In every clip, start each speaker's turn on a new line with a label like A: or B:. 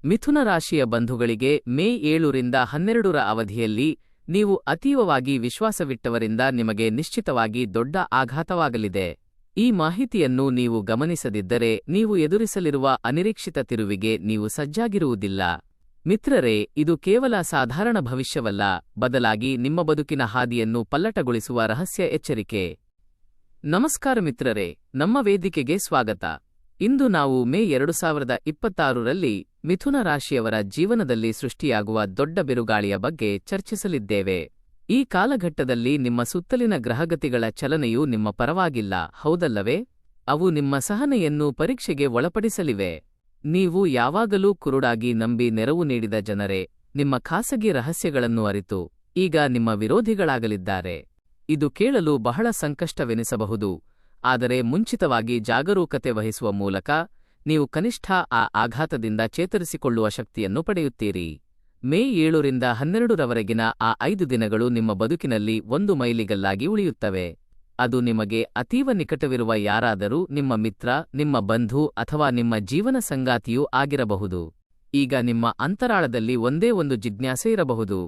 A: ಮಿಥುನ ರಾಶಿಯ ಬಂಧುಗಳಿಗೆ ಮೇ 7ರಿಂದ 12ರ ಅವಧಿಯಲ್ಲಿ ನೀವು ಅತೀವವಾಗಿ ವಿಶ್ವಾಸವಿಟ್ಟವರಿಂದ ನಿಮಗೆ ನಿಶ್ಚಿತವಾಗಿ ದೊಡ್ಡ ಆಘಾತವಾಗಲಿದೆ. ಈ ಮಾಹಿತಿಯನ್ನು ನೀವು ಗಮನಿಸದಿದ್ದರೆ ನೀವು ಎದುರಿಸಲಿರುವ ಅನಿರೀಕ್ಷಿತ ತಿರುವಿಗೆ ನೀವು ಸಜ್ಜಾಗಿರುವುದಿಲ್ಲ. ಮಿತ್ರರೇ, ಇದು ಕೇವಲ ಸಾಧಾರಣ ಭವಿಷ್ಯವಲ್ಲ, ಬದಲಾಗಿ ನಿಮ್ಮ ಬದುಕಿನ ಹಾದಿಯನ್ನು ಪಲ್ಲಟಗೊಳಿಸುವ ರಹಸ್ಯ ಎಚ್ಚರಿಕೆ. ನಮಸ್ಕಾರ ಮಿತ್ರರೇ, ನಮ್ಮ ವೇದಿಕೆಗೆ ಸ್ವಾಗತ. ಇಂದು ನಾವು ಮೇ 2026ರಲ್ಲಿ ಮಿಥುನ ರಾಶಿಯವರ ಜೀವನದಲ್ಲಿ ಸೃಷ್ಟಿಯಾಗುವ ದೊಡ್ಡ ಬಿರುಗಾಳಿಯ ಬಗ್ಗೆ ಚರ್ಚಿಸಲಿದ್ದೇವೆ. ಈ ಕಾಲಘಟ್ಟದಲ್ಲಿ ನಿಮ್ಮ ಸುತ್ತಲಿನ ಗ್ರಹಗತಿಗಳ ಚಲನೆಯು ನಿಮ್ಮ ಪರವಾಗಿಲ್ಲ, ಹೌದಲ್ಲವೇ? ಅವು ನಿಮ್ಮ ಸಹನೆಯನ್ನು ಪರೀಕ್ಷೆಗೆ ಒಳಪಡಿಸಲಿವೆ. ನೀವು ಯಾವಾಗಲೂ ಕುರುಡಾಗಿ ನಂಬಿ ನೆರವು ನೀಡಿದ ಜನರೇ, ನಿಮ್ಮ ಖಾಸಗಿ ರಹಸ್ಯಗಳನ್ನು ಅರಿತು ಈಗ ನಿಮ್ಮ ವಿರೋಧಿಗಳಾಗಲಿದ್ದಾರೆ. ಇದು ಕೇಳಲು ಬಹಳ ಸಂಕಷ್ಟವೆನಿಸಬಹುದು, ಆದರೆ ಮುಂಚಿತವಾಗಿ ಜಾಗರೂಕತೆ ವಹಿಸುವ ಮೂಲಕ ನೀವು ಕನಿಷ್ಠ ಆ ಆಘಾತದಿಂದ ಚೇತರಿಸಿಕೊಳ್ಳುವ ಶಕ್ತಿಯನ್ನು ಪಡೆಯುತ್ತೀರಿ. ಮೇ 7ರಿಂದ 12ರವರೆಗಿನ ಆ 5 ದಿನಗಳು ನಿಮ್ಮ ಬದುಕಿನಲ್ಲಿ ಒಂದು ಮೈಲಿಗಲ್ಲಾಗಿ ಉಳಿಯುತ್ತವೆ. ಅದು ನಿಮಗೆ ಅತೀವ ನಿಕಟವಿರುವ ಯಾರಾದರೂ, ನಿಮ್ಮ ಮಿತ್ರ, ನಿಮ್ಮ ಬಂಧು ಅಥವಾ ನಿಮ್ಮ ಜೀವನ ಸಂಗಾತಿಯೂ ಆಗಿರಬಹುದು. ಈಗ ನಿಮ್ಮ ಅಂತರಾಳದಲ್ಲಿ ಒಂದೇ ಒಂದು ಜಿಜ್ಞಾಸೆ ಇರಬಹುದು: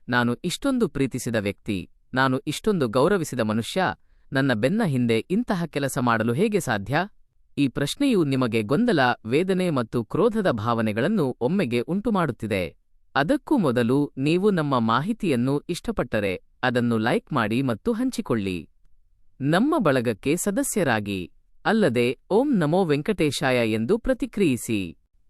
A: ನಾನು ಇಷ್ಟೊಂದು ಪ್ರೀತಿಸಿದ ವ್ಯಕ್ತಿ, ನಾನು ಇಷ್ಟೊಂದು ಗೌರವಿಸಿದ ಮನುಷ್ಯ, ನನ್ನ ಬೆನ್ನ ಹಿಂದೆ ಇಂತಹ ಕೆಲಸ ಮಾಡಲು ಹೇಗೆ ಸಾಧ್ಯ? ಈ ಪ್ರಶ್ನೆಯು ನಿಮಗೆ ಗೊಂದಲ, ವೇದನೆ ಮತ್ತು ಕ್ರೋಧದ ಭಾವನೆಗಳನ್ನು ಒಮ್ಮೆಗೆ ಉಂಟುಮಾಡುತ್ತಿದೆ. ಅದಕ್ಕೂ ಮೊದಲು, ನೀವು ನಮ್ಮ ಮಾಹಿತಿಯನ್ನು ಇಷ್ಟಪಟ್ಟರೆ ಅದನ್ನು ಲೈಕ್ ಮಾಡಿ ಮತ್ತು ಹಂಚಿಕೊಳ್ಳಿ. ನಮ್ಮ ಬಳಗಕ್ಕೆ ಸದಸ್ಯರಾಗಿ. ಅಲ್ಲದೆ ಓಂ ನಮೋ ವೆಂಕಟೇಶಾಯ ಎಂದು ಪ್ರತಿಕ್ರಿಯಿಸಿ.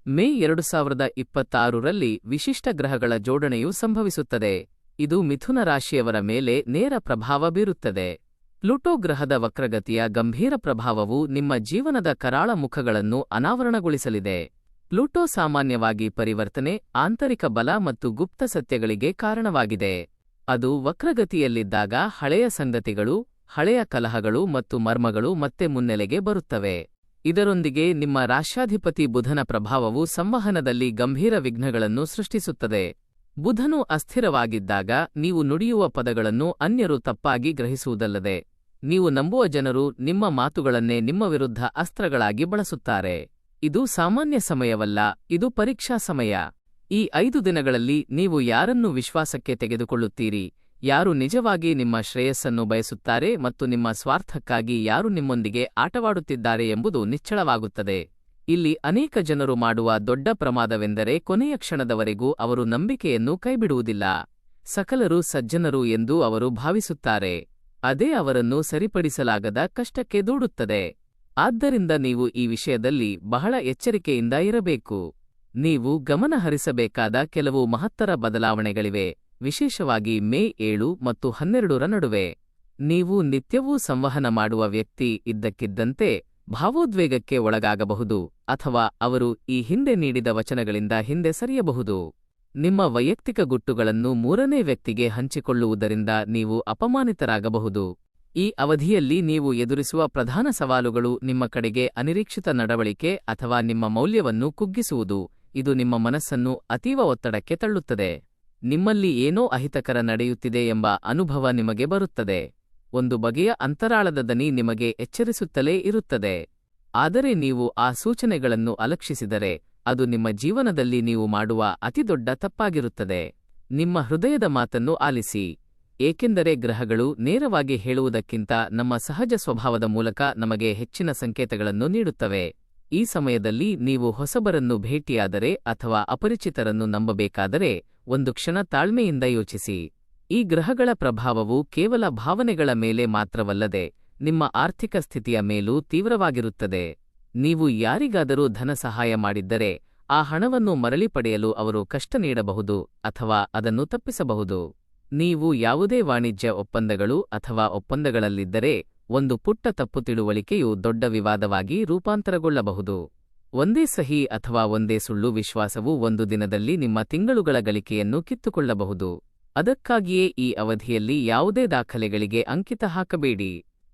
A: ಮೇ 2026ರಲ್ಲಿ ವಿಶಿಷ್ಟ ಗ್ರಹಗಳ ಜೋಡಣೆಯು ಸಂಭವಿಸುತ್ತದೆ. ಇದು ಮಿಥುನ ರಾಶಿಯವರ ಮೇಲೆ ನೇರ ಪ್ರಭಾವ ಬೀರುತ್ತದೆ. ಪ್ಲೂಟೋ ಗ್ರಹದ ವಕ್ರಗತಿಯ ಗಂಭೀರ ಪ್ರಭಾವವು ನಿಮ್ಮ ಜೀವನದ ಕರಾಳ ಮುಖಗಳನ್ನು ಅನಾವರಣಗೊಳಿಸಲಿದೆ. ಪ್ಲೂಟೋ ಸಾಮಾನ್ಯವಾಗಿ ಪರಿವರ್ತನೆ, ಆಂತರಿಕ ಬಲ ಮತ್ತು ಗುಪ್ತ ಸತ್ಯಗಳಿಗೆ ಕಾರಣವಾಗಿದೆ. ಅದು ವಕ್ರಗತಿಯಲ್ಲಿದ್ದಾಗ ಹಳೆಯ ಸಂಗತಿಗಳು, ಹಳೆಯ ಕಲಹಗಳು ಮತ್ತು ಮರ್ಮಗಳು ಮತ್ತೆ ಮುನ್ನೆಲೆಗೆ ಬರುತ್ತವೆ. ಇದರೊಂದಿಗೆ ನಿಮ್ಮ ರಾಶ್ಯಾಧಿಪತಿ ಬುಧನ ಪ್ರಭಾವವು ಸಂವಹನದಲ್ಲಿ ಗಂಭೀರ ವಿಘ್ನಗಳನ್ನು ಸೃಷ್ಟಿಸುತ್ತದೆ. ಬುಧನು ಅಸ್ಥಿರವಾಗಿದ್ದಾಗ ನೀವು ನುಡಿಯುವ ಪದಗಳನ್ನು ಅನ್ಯರು ತಪ್ಪಾಗಿ ಗ್ರಹಿಸುವುದಲ್ಲದೆ, ನೀವು ನಂಬುವ ಜನರು ನಿಮ್ಮ ಮಾತುಗಳನ್ನೇ ನಿಮ್ಮ ವಿರುದ್ಧ ಅಸ್ತ್ರಗಳಾಗಿ ಬಳಸುತ್ತಾರೆ. ಇದು ಸಾಮಾನ್ಯ ಸಮಯವಲ್ಲ, ಇದು ಪರೀಕ್ಷಾ ಸಮಯ. ಈ 5 ದಿನಗಳಲ್ಲಿ ನೀವು ಯಾರನ್ನು ವಿಶ್ವಾಸಕ್ಕೆ ತೆಗೆದುಕೊಳ್ಳುತ್ತೀರಿ, ಯಾರು ನಿಜವಾಗಿ ನಿಮ್ಮ ಶ್ರೇಯಸ್ಸನ್ನು ಬಯಸುತ್ತಾರೆ ಮತ್ತು ನಿಮ್ಮ ಸ್ವಾರ್ಥಕ್ಕಾಗಿ ಯಾರು ನಿಮ್ಮೊಂದಿಗೆ ಆಟವಾಡುತ್ತಿದ್ದಾರೆ ಎಂಬುದು ನಿಚ್ಚಳವಾಗುತ್ತದೆ. ಇಲ್ಲಿ ಅನೇಕ ಜನರು ಮಾಡುವ ದೊಡ್ಡ ಪ್ರಮಾದವೆಂದರೆ ಕೊನೆಯ ಕ್ಷಣದವರೆಗೂ ಅವರು ನಂಬಿಕೆಯನ್ನು ಕೈಬಿಡುವುದಿಲ್ಲ. ಸಕಲರು ಸಜ್ಜನರು ಎಂದು ಅವರು ಭಾವಿಸುತ್ತಾರೆ. ಅದೇ ಅವರನ್ನು ಸರಿಪಡಿಸಲಾಗದ ಕಷ್ಟಕ್ಕೆ ದೂಡುತ್ತದೆ. ಆದ್ದರಿಂದ ನೀವು ಈ ವಿಷಯದಲ್ಲಿ ಬಹಳ ಎಚ್ಚರಿಕೆಯಿಂದ ಇರಬೇಕು. ನೀವು ಗಮನಹರಿಸಬೇಕಾದ ಕೆಲವು ಮಹತ್ತರ ಬದಲಾವಣೆಗಳಿವೆ, ವಿಶೇಷವಾಗಿ ಮೇ 7 ಮತ್ತು 12ರ ನಡುವೆ. ನೀವು ನಿತ್ಯವೂ ಸಂವಹನ ಮಾಡುವ ವ್ಯಕ್ತಿ ಇದ್ದಕ್ಕಿದ್ದಂತೆ ಭಾವೋದ್ವೇಗಕ್ಕೆ ಒಳಗಾಗಬಹುದು, ಅಥವಾ ಅವರು ಈ ಹಿಂದೆ ನೀಡಿದ ವಚನಗಳಿಂದ ಹಿಂದೆ ಸರಿಯಬಹುದು. ನಿಮ್ಮ ವೈಯಕ್ತಿಕ ಗುಟ್ಟುಗಳನ್ನು 3ನೇ ವ್ಯಕ್ತಿಗೆ ಹಂಚಿಕೊಳ್ಳುವುದರಿಂದ ನೀವು ಅಪಮಾನಿತರಾಗಬಹುದು. ಈ ಅವಧಿಯಲ್ಲಿ ನೀವು ಎದುರಿಸುವ ಪ್ರಧಾನ ಸವಾಲುಗಳು ನಿಮ್ಮ ಕಡೆಗೆ ಅನಿರೀಕ್ಷಿತ ನಡವಳಿಕೆ ಅಥವಾ ನಿಮ್ಮ ಮೌಲ್ಯವನ್ನು ಕುಗ್ಗಿಸುವುದು. ಇದು ನಿಮ್ಮ ಮನಸ್ಸನ್ನು ಅತೀವ ಒತ್ತಡಕ್ಕೆ ತಳ್ಳುತ್ತದೆ. ನಿಮ್ಮಲ್ಲಿ ಏನೋ ಅಹಿತಕರ ನಡೆಯುತ್ತಿದೆ ಎಂಬ ಅನುಭವ ನಿಮಗೆ ಬರುತ್ತದೆ. ಒಂದು ಬಗೆಯ ಅಂತರಾಳದ ದನಿ ನಿಮಗೆ ಎಚ್ಚರಿಸುತ್ತಲೇ ಇರುತ್ತದೆ. ಆದರೆ ನೀವು ಆ ಸೂಚನೆಗಳನ್ನು ಅಲಕ್ಷಿಸಿದರೆ ಅದು ನಿಮ್ಮ ಜೀವನದಲ್ಲಿ ನೀವು ಮಾಡುವ ಅತಿದೊಡ್ಡ ತಪ್ಪಾಗಿರುತ್ತದೆ. ನಿಮ್ಮ ಹೃದಯದ ಮಾತನ್ನು ಆಲಿಸಿ, ಏಕೆಂದರೆ ಗ್ರಹಗಳು ನೇರವಾಗಿ ಹೇಳುವುದಕ್ಕಿಂತ ನಮ್ಮ ಸಹಜ ಸ್ವಭಾವದ ಮೂಲಕ ನಮಗೆ ಹೆಚ್ಚಿನ ಸಂಕೇತಗಳನ್ನು ನೀಡುತ್ತವೆ. ಈ ಸಮಯದಲ್ಲಿ ನೀವು ಹೊಸಬರನ್ನು ಭೇಟಿಯಾದರೆ ಅಥವಾ ಅಪರಿಚಿತರನ್ನು ನಂಬಬೇಕಾದರೆ ಒಂದು ಕ್ಷಣ ತಾಳ್ಮೆಯಿಂದ ಯೋಚಿಸಿ. ಈ ಗ್ರಹಗಳ ಪ್ರಭಾವವು ಕೇವಲ ಭಾವನೆಗಳ ಮೇಲೆ ಮಾತ್ರವಲ್ಲದೆ ನಿಮ್ಮ ಆರ್ಥಿಕ ಸ್ಥಿತಿಯ ಮೇಲೂ ತೀವ್ರವಾಗಿರುತ್ತದೆ. ನೀವು ಯಾರಿಗಾದರೂ ಧನ ಸಹಾಯ ಮಾಡಿದ್ದರೆ ಆ ಹಣವನ್ನು ಮರಳಿ ಪಡೆಯಲು ಅವರು ಕಷ್ಟ ನೀಡಬಹುದು ಅಥವಾ ಅದನ್ನು ತಪ್ಪಿಸಬಹುದು. ನೀವು ಯಾವುದೇ ವಾಣಿಜ್ಯ ಒಪ್ಪಂದಗಳು ಅಥವಾ ಒಪ್ಪಂದಗಳಲ್ಲಿದ್ದರೆ ಒಂದು ಪುಟ್ಟ ತಪ್ಪು ತಿಳುವಳಿಕೆಯು ದೊಡ್ಡ ವಿವಾದವಾಗಿ ರೂಪಾಂತರಗೊಳ್ಳಬಹುದು. ಒಂದೇ ಸಹಿ ಅಥವಾ ಒಂದೇ ಸುಳ್ಳು ವಿಶ್ವಾಸವು ಒಂದು ದಿನದಲ್ಲಿ ನಿಮ್ಮ ತಿಂಗಳುಗಳ ಗಳಿಕೆಯನ್ನು ಕಿತ್ತುಕೊಳ್ಳಬಹುದು. ಅದಕ್ಕಾಗಿಯೇ ಈ ಅವಧಿಯಲ್ಲಿ ಯಾವುದೇ ದಾಖಲೆಗಳಿಗೆ ಅಂಕಿತ ಹಾಕಬೇಡಿ.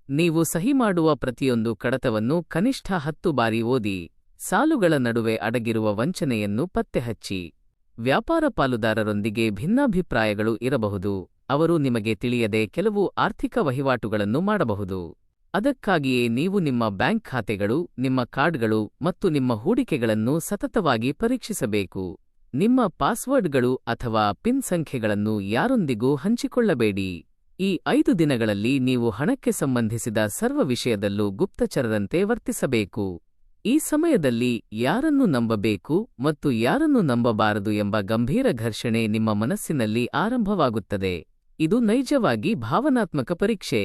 A: ನೀವು ಸಹಿ ಮಾಡುವ ಪ್ರತಿಯೊಂದು ಕಡತವನ್ನು ಕನಿಷ್ಠ 10 ಬಾರಿ ಓದಿ. ಸಾಲುಗಳ ನಡುವೆ ಅಡಗಿರುವ ವಂಚನೆಯನ್ನು ಪತ್ತೆಹಚ್ಚಿ. ವ್ಯಾಪಾರ ಪಾಲುದಾರರೊಂದಿಗೆ ಭಿನ್ನಾಭಿಪ್ರಾಯಗಳು ಇರಬಹುದು. ಅವರು ನಿಮಗೆ ತಿಳಿಯದೆ ಕೆಲವು ಆರ್ಥಿಕ ವಹಿವಾಟುಗಳನ್ನು ಮಾಡಬಹುದು. ಅದಕ್ಕಾಗಿಯೇ ನೀವು ನಿಮ್ಮ ಬ್ಯಾಂಕ್ ಖಾತೆಗಳು, ನಿಮ್ಮ ಕಾರ್ಡ್ಗಳು ಮತ್ತು ನಿಮ್ಮ ಹೂಡಿಕೆಗಳನ್ನು ಸತತವಾಗಿ ಪರೀಕ್ಷಿಸಬೇಕು. ನಿಮ್ಮ ಪಾಸ್ವರ್ಡ್ಗಳು ಅಥವಾ ಪಿನ್ ಸಂಖ್ಯೆಗಳನ್ನು ಯಾರೊಂದಿಗೂ ಹಂಚಿಕೊಳ್ಳಬೇಡಿ. ಈ 5 ದಿನಗಳಲ್ಲಿ ನೀವು ಹಣಕ್ಕೆ ಸಂಬಂಧಿಸಿದ ಸರ್ವ ವಿಷಯದಲ್ಲೂ ಗುಪ್ತಚರರಂತೆ ವರ್ತಿಸಬೇಕು. ಈ ಸಮಯದಲ್ಲಿ ಯಾರನ್ನು ನಂಬಬೇಕು ಮತ್ತು ಯಾರನ್ನು ನಂಬಬಾರದು ಎಂಬ ಗಂಭೀರ ಘರ್ಷಣೆ ನಿಮ್ಮ ಮನಸ್ಸಿನಲ್ಲಿ ಆರಂಭವಾಗುತ್ತದೆ. ಇದು ನೈಜವಾಗಿ ಭಾವನಾತ್ಮಕ ಪರೀಕ್ಷೆ.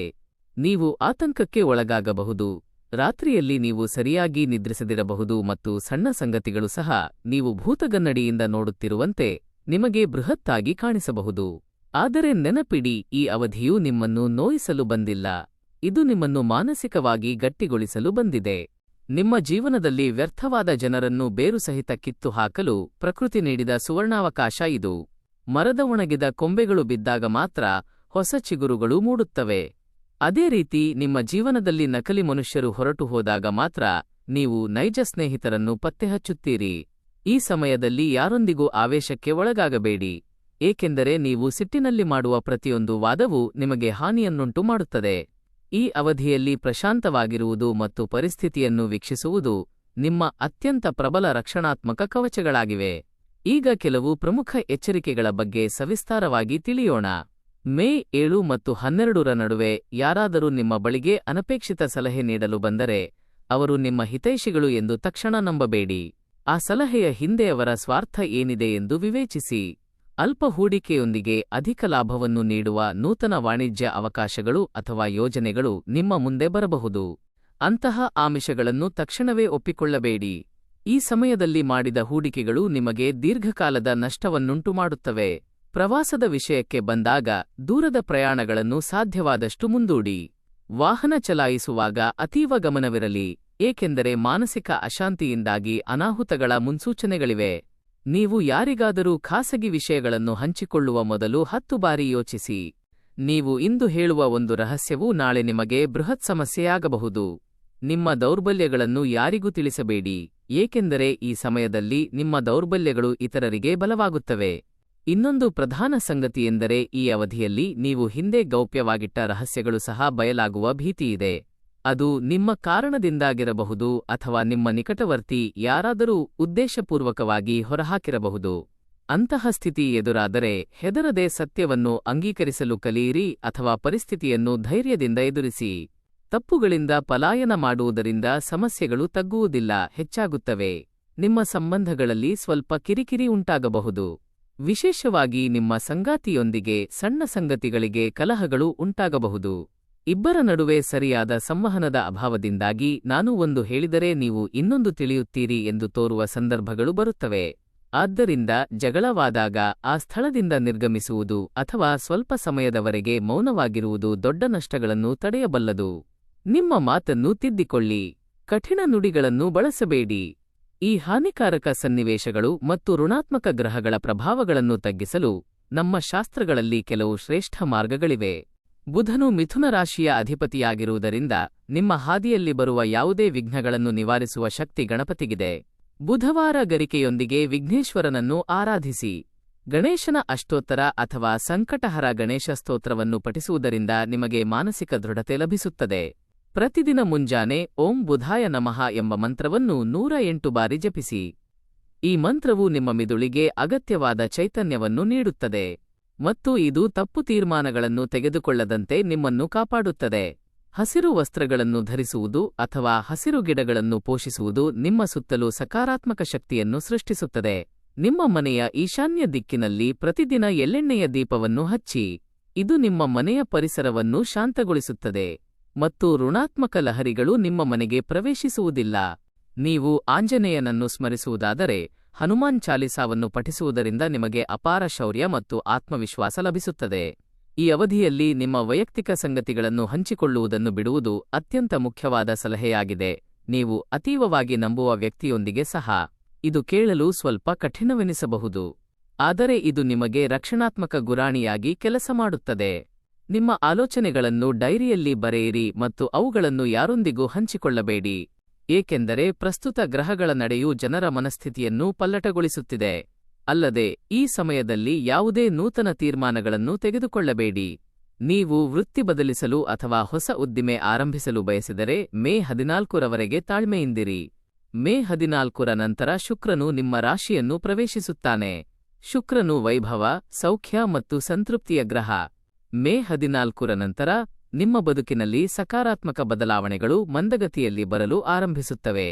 A: ನೀವು ಆತಂಕಕ್ಕೆ ಒಳಗಾಗಬಹುದು, ರಾತ್ರಿಯಲ್ಲಿ ನೀವು ಸರಿಯಾಗಿ ನಿದ್ರಿಸದಿರಬಹುದು ಮತ್ತು ಸಣ್ಣ ಸಂಗತಿಗಳು ಸಹ ನೀವು ಭೂತಗನ್ನಡಿಯಿಂದ ನೋಡುತ್ತಿರುವಂತೆ ನಿಮಗೆ ಬೃಹತ್ತಾಗಿ ಕಾಣಿಸಬಹುದು. ಆದರೆ ನೆನಪಿಡಿ, ಈ ಅವಧಿಯು ನಿಮ್ಮನ್ನು ನೋಯಿಸಲು ಬಂದಿಲ್ಲ. ಇದು ನಿಮ್ಮನ್ನು ಮಾನಸಿಕವಾಗಿ ಗಟ್ಟಿಗೊಳಿಸಲು ಬಂದಿದೆ. ನಿಮ್ಮ ಜೀವನದಲ್ಲಿ ವ್ಯರ್ಥವಾದ ಜನರನ್ನು ಬೇರುಸಹಿತ ಕಿತ್ತು ಹಾಕಲು ಪ್ರಕೃತಿ ನೀಡಿದ ಸುವರ್ಣಾವಕಾಶ ಇದು. ಮರದ ಒಣಗಿದ ಕೊಂಬೆಗಳು ಬಿದ್ದಾಗ ಮಾತ್ರ ಹೊಸ ಚಿಗುರುಗಳು ಮೂಡುತ್ತವೆ. ಅದೇ ರೀತಿ ನಿಮ್ಮ ಜೀವನದಲ್ಲಿ ನಕಲಿ ಮನುಷ್ಯರು ಹೊರಟು ಹೋದಾಗ ಮಾತ್ರ ನೀವು ನೈಜ ಸ್ನೇಹಿತರನ್ನು ಪತ್ತೆಹಚ್ಚುತ್ತೀರಿ. ಈ ಸಮಯದಲ್ಲಿ ಯಾರೊಂದಿಗೂ ಆವೇಶಕ್ಕೆ ಒಳಗಾಗಬೇಡಿ, ಏಕೆಂದರೆ ನೀವು ಸಿಟ್ಟಿನಲ್ಲಿ ಮಾಡುವ ಪ್ರತಿಯೊಂದು ವಾದವೂ ನಿಮಗೆ ಹಾನಿಯನ್ನುಂಟು ಮಾಡುತ್ತದೆ. ಈ ಅವಧಿಯಲ್ಲಿ ಪ್ರಶಾಂತವಾಗಿರುವುದು ಮತ್ತು ಪರಿಸ್ಥಿತಿಯನ್ನು ವೀಕ್ಷಿಸುವುದು ನಿಮ್ಮ ಅತ್ಯಂತ ಪ್ರಬಲ ರಕ್ಷಣಾತ್ಮಕ ಕವಚಗಳಾಗಿವೆ. ಈಗ ಕೆಲವು ಪ್ರಮುಖ ಎಚ್ಚರಿಕೆಗಳ ಬಗ್ಗೆ ಸವಿಸ್ತಾರವಾಗಿ ತಿಳಿಯೋಣ. ಮೇ 7 ಮತ್ತು 12ರ ನಡುವೆ ಯಾರಾದರೂ ನಿಮ್ಮ ಬಳಿಗೆ ಅನಪೇಕ್ಷಿತ ಸಲಹೆ ನೀಡಲು ಬಂದರೆ ಅವರು ನಿಮ್ಮ ಹಿತೈಷಿಗಳು ಎಂದು ತಕ್ಷಣ ನಂಬಬೇಡಿ. ಆ ಸಲಹೆಯ ಹಿಂದೆ ಅವರ ಸ್ವಾರ್ಥ ಏನಿದೆ ಎಂದು ವಿವೇಚಿಸಿ. ಅಲ್ಪ ಹೂಡಿಕೆಯೊಂದಿಗೆ ಅಧಿಕ ಲಾಭವನ್ನು ನೀಡುವ ನೂತನ ವಾಣಿಜ್ಯ ಅವಕಾಶಗಳು ಅಥವಾ ಯೋಜನೆಗಳು ನಿಮ್ಮ ಮುಂದೆ ಬರಬಹುದು. ಅಂತಹ ಆಮಿಷಗಳನ್ನು ತಕ್ಷಣವೇ ಒಪ್ಪಿಕೊಳ್ಳಬೇಡಿ. ಈ ಸಮಯದಲ್ಲಿ ಮಾಡಿದ ಹೂಡಿಕೆಗಳು ನಿಮಗೆ ದೀರ್ಘಕಾಲದ ನಷ್ಟವನ್ನುಂಟು ಮಾಡುತ್ತವೆ. ಪ್ರವಾಸದ ವಿಷಯಕ್ಕೆ ಬಂದಾಗ ದೂರದ ಪ್ರಯಾಣಗಳನ್ನು ಸಾಧ್ಯವಾದಷ್ಟು ಮುಂದೂಡಿ. ವಾಹನ ಚಲಾಯಿಸುವಾಗ ಅತೀವ ಗಮನವಿರಲಿ, ಏಕೆಂದರೆ ಮಾನಸಿಕ ಅಶಾಂತಿಯಿಂದಾಗಿ ಅನಾಹುತಗಳ ಮುನ್ಸೂಚನೆಗಳಿವೆ. ನೀವು ಯಾರಿಗಾದರೂ ಖಾಸಗಿ ವಿಷಯಗಳನ್ನು ಹಂಚಿಕೊಳ್ಳುವ ಮೊದಲು 10 ಬಾರಿ ಯೋಚಿಸಿ. ನೀವು ಇಂದು ಹೇಳುವ ಒಂದು ರಹಸ್ಯವು ನಾಳೆ ನಿಮಗೆ ಬೃಹತ್ ಸಮಸ್ಯೆಯಾಗಬಹುದು. ನಿಮ್ಮ ದೌರ್ಬಲ್ಯಗಳನ್ನು ಯಾರಿಗೂ ತಿಳಿಸಬೇಡಿ, ಏಕೆಂದರೆ ಈ ಸಮಯದಲ್ಲಿ ನಿಮ್ಮ ದೌರ್ಬಲ್ಯಗಳು ಇತರರಿಗೆ ಬಲವಾಗುತ್ತವೆ. ಇನ್ನೊಂದು ಪ್ರಧಾನ ಸಂಗತಿಯೆಂದರೆ ಈ ಅವಧಿಯಲ್ಲಿ ನೀವು ಹಿಂದೆ ಗೌಪ್ಯವಾಗಿಟ್ಟ ರಹಸ್ಯಗಳು ಸಹ ಬಯಲಾಗುವ ಭೀತಿಯಿದೆ. ಅದು ನಿಮ್ಮ ಕಾರಣದಿಂದಾಗಿರಬಹುದು ಅಥವಾ ನಿಮ್ಮ ನಿಕಟವರ್ತಿ ಯಾರಾದರೂ ಉದ್ದೇಶಪೂರ್ವಕವಾಗಿ ಹೊರಹಾಕಿರಬಹುದು. ಅಂತಹ ಸ್ಥಿತಿ ಎದುರಾದರೆ ಹೆದರದೆ ಸತ್ಯವನ್ನು ಅಂಗೀಕರಿಸಲು ಕಲಿಯಿರಿ ಅಥವಾ ಪರಿಸ್ಥಿತಿಯನ್ನು ಧೈರ್ಯದಿಂದ ಎದುರಿಸಿ. ತಪ್ಪುಗಳಿಂದ ಪಲಾಯನ ಮಾಡುವುದರಿಂದ ಸಮಸ್ಯೆಗಳು ತಗ್ಗುವುದಿಲ್ಲ, ಹೆಚ್ಚಾಗುತ್ತವೆ. ನಿಮ್ಮ ಸಂಬಂಧಗಳಲ್ಲಿ ಸ್ವಲ್ಪ ಕಿರಿಕಿರಿ ಉಂಟಾಗಬಹುದು. ವಿಶೇಷವಾಗಿ ನಿಮ್ಮ ಸಂಗಾತಿಯೊಂದಿಗೆ ಸಣ್ಣ ಸಂಗತಿಗಳಿಗೆ ಕಲಹಗಳು ಉಂಟಾಗಬಹುದು. ಇಬ್ಬರ ನಡುವೆ ಸರಿಯಾದ ಸಂವಹನದ ಅಭಾವದಿಂದಾಗಿ ನಾನು ಒಂದು ಹೇಳಿದರೆ ನೀವು ಇನ್ನೊಂದು ತಿಳಿಯುತ್ತೀರಿ ಎಂದು ತೋರುವ ಸಂದರ್ಭಗಳು ಬರುತ್ತವೆ. ಆದ್ದರಿಂದ ಜಗಳವಾದಾಗ ಆ ಸ್ಥಳದಿಂದ ನಿರ್ಗಮಿಸುವುದು ಅಥವಾ ಸ್ವಲ್ಪ ಸಮಯದವರೆಗೆ ಮೌನವಾಗಿರುವುದು ದೊಡ್ಡ ನಷ್ಟಗಳನ್ನು ತಡೆಯಬಲ್ಲದು. ನಿಮ್ಮ ಮಾತನ್ನು ತಿದ್ದಿಕೊಳ್ಳಿ, ಕಠಿಣ ನುಡಿಗಳನ್ನು ಬಳಸಬೇಡಿ. ಈ ಹಾನಿಕಾರಕ ಸನ್ನಿವೇಶಗಳು ಮತ್ತು ಋಣಾತ್ಮಕ ಗ್ರಹಗಳ ಪ್ರಭಾವಗಳನ್ನು ತಗ್ಗಿಸಲು ನಮ್ಮ ಶಾಸ್ತ್ರಗಳಲ್ಲಿ ಕೆಲವು ಶ್ರೇಷ್ಠ ಮಾರ್ಗಗಳಿವೆ. ಬುಧನು ಮಿಥುನ ರಾಶಿಯ ಅಧಿಪತಿಯಾಗಿರುವುದರಿಂದ ನಿಮ್ಮ ಹಾದಿಯಲ್ಲಿ ಬರುವ ಯಾವುದೇ ವಿಘ್ನಗಳನ್ನು ನಿವಾರಿಸುವ ಶಕ್ತಿ ಗಣಪತಿಗಿದೆ. ಬುಧವಾರ ಗರಿಕೆಯೊಂದಿಗೆ ವಿಘ್ನೇಶ್ವರನನ್ನು ಆರಾಧಿಸಿ. ಗಣೇಶನ ಅಷ್ಟೋತ್ತರ ಅಥವಾ ಸಂಕಟಹರ ಗಣೇಶ ಸ್ತೋತ್ರವನ್ನು ಪಠಿಸುವುದರಿಂದ ನಿಮಗೆ ಮಾನಸಿಕ ದೃಢತೆ ಲಭಿಸುತ್ತದೆ. ಪ್ರತಿದಿನ ಮುಂಜಾನೆ ಓಂ ಬುಧಾಯ ನಮಃ ಎಂಬ ಮಂತ್ರವನ್ನು 108 ಬಾರಿ ಜಪಿಸಿ. ಈ ಮಂತ್ರವು ನಿಮ್ಮ ಮಿದುಳಿಗೆ ಅಗತ್ಯವಾದ ಚೈತನ್ಯವನ್ನು ನೀಡುತ್ತದೆ ಮತ್ತು ಇದು ತಪ್ಪು ತೀರ್ಮಾನಗಳನ್ನು ತೆಗೆದುಕೊಳ್ಳದಂತೆ ನಿಮ್ಮನ್ನು ಕಾಪಾಡುತ್ತದೆ. ಹಸಿರು ವಸ್ತ್ರಗಳನ್ನು ಧರಿಸುವುದು ಅಥವಾ ಹಸಿರು ಗಿಡಗಳನ್ನು ಪೋಷಿಸುವುದು ನಿಮ್ಮ ಸುತ್ತಲೂ ಸಕಾರಾತ್ಮಕ ಶಕ್ತಿಯನ್ನು ಸೃಷ್ಟಿಸುತ್ತದೆ. ನಿಮ್ಮ ಮನೆಯ ಈಶಾನ್ಯ ದಿಕ್ಕಿನಲ್ಲಿ ಪ್ರತಿದಿನ ಎಳ್ಳೆಣ್ಣೆಯ ದೀಪವನ್ನು ಹಚ್ಚಿ. ಇದು ನಿಮ್ಮ ಮನೆಯ ಪರಿಸರವನ್ನು ಶಾಂತಗೊಳಿಸುತ್ತದೆ ಮತ್ತು ಋಣಾತ್ಮಕ ಲಹರಿಗಳು ನಿಮ್ಮ ಮನೆಗೆ ಪ್ರವೇಶಿಸುವುದಿಲ್ಲ. ನೀವು ಆಂಜನೇಯನನ್ನು ಸ್ಮರಿಸುವುದಾದರೆ ಹನುಮಾನ್ ಚಾಲಿಸಾವನ್ನು ಪಠಿಸುವುದರಿಂದ ನಿಮಗೆ ಅಪಾರ ಶೌರ್ಯ ಮತ್ತು ಆತ್ಮವಿಶ್ವಾಸ ಲಭಿಸುತ್ತದೆ. ಈ ಅವಧಿಯಲ್ಲಿ ನಿಮ್ಮ ವೈಯಕ್ತಿಕ ಸಂಗತಿಗಳನ್ನು ಹಂಚಿಕೊಳ್ಳುವುದನ್ನು ಬಿಡುವುದು ಅತ್ಯಂತ ಮುಖ್ಯವಾದ ಸಲಹೆಯಾಗಿದೆ. ನೀವು ಅತೀವವಾಗಿ ನಂಬುವ ವ್ಯಕ್ತಿಯೊಂದಿಗೆ ಸಹ ಇದು ಕೇಳಲು ಸ್ವಲ್ಪ ಕಠಿಣವೆನಿಸಬಹುದು, ಆದರೆ ಇದು ನಿಮಗೆ ರಕ್ಷಣಾತ್ಮಕ ಗುರಾಣಿಯಾಗಿ ಕೆಲಸ ಮಾಡುತ್ತದೆ. ನಿಮ್ಮ ಆಲೋಚನೆಗಳನ್ನು ಡೈರಿಯಲ್ಲಿ ಬರೆಯಿರಿ ಮತ್ತು ಅವುಗಳನ್ನು ಯಾರೊಂದಿಗೂ ಹಂಚಿಕೊಳ್ಳಬೇಡಿ, ಏಕೆಂದರೆ ಪ್ರಸ್ತುತ ಗ್ರಹಗಳ ನಡೆಯು ಜನರ ಮನಸ್ಥಿತಿಯನ್ನು ಪಲ್ಲಟಗೊಳಿಸುತ್ತಿದೆ. ಅಲ್ಲದೆ ಈ ಸಮಯದಲ್ಲಿ ಯಾವುದೇ ನೂತನ ತೀರ್ಮಾನಗಳನ್ನು ತೆಗೆದುಕೊಳ್ಳಬೇಡಿ. ನೀವು ವೃತ್ತಿ ಬದಲಿಸಲು ಅಥವಾ ಹೊಸ ಉದ್ದಿಮೆ ಆರಂಭಿಸಲು ಬಯಸಿದರೆ ಮೇ 14ರವರೆಗೆ ತಾಳ್ಮೆಯಿಂದಿರಿ. ಮೇ 14ರ ನಂತರ ಶುಕ್ರನು ನಿಮ್ಮ ರಾಶಿಯನ್ನು ಪ್ರವೇಶಿಸುತ್ತಾನೆ. ಶುಕ್ರನು ವೈಭವ, ಸೌಖ್ಯ ಮತ್ತು ಸಂತೃಪ್ತಿಯ ಗ್ರಹ. ಮೇ 14ರ ನಂತರ ನಿಮ್ಮ ಬದುಕಿನಲ್ಲಿ ಸಕಾರಾತ್ಮಕ ಬದಲಾವಣೆಗಳು ಮಂದಗತಿಯಲ್ಲಿ ಬರಲು ಆರಂಭಿಸುತ್ತವೆ.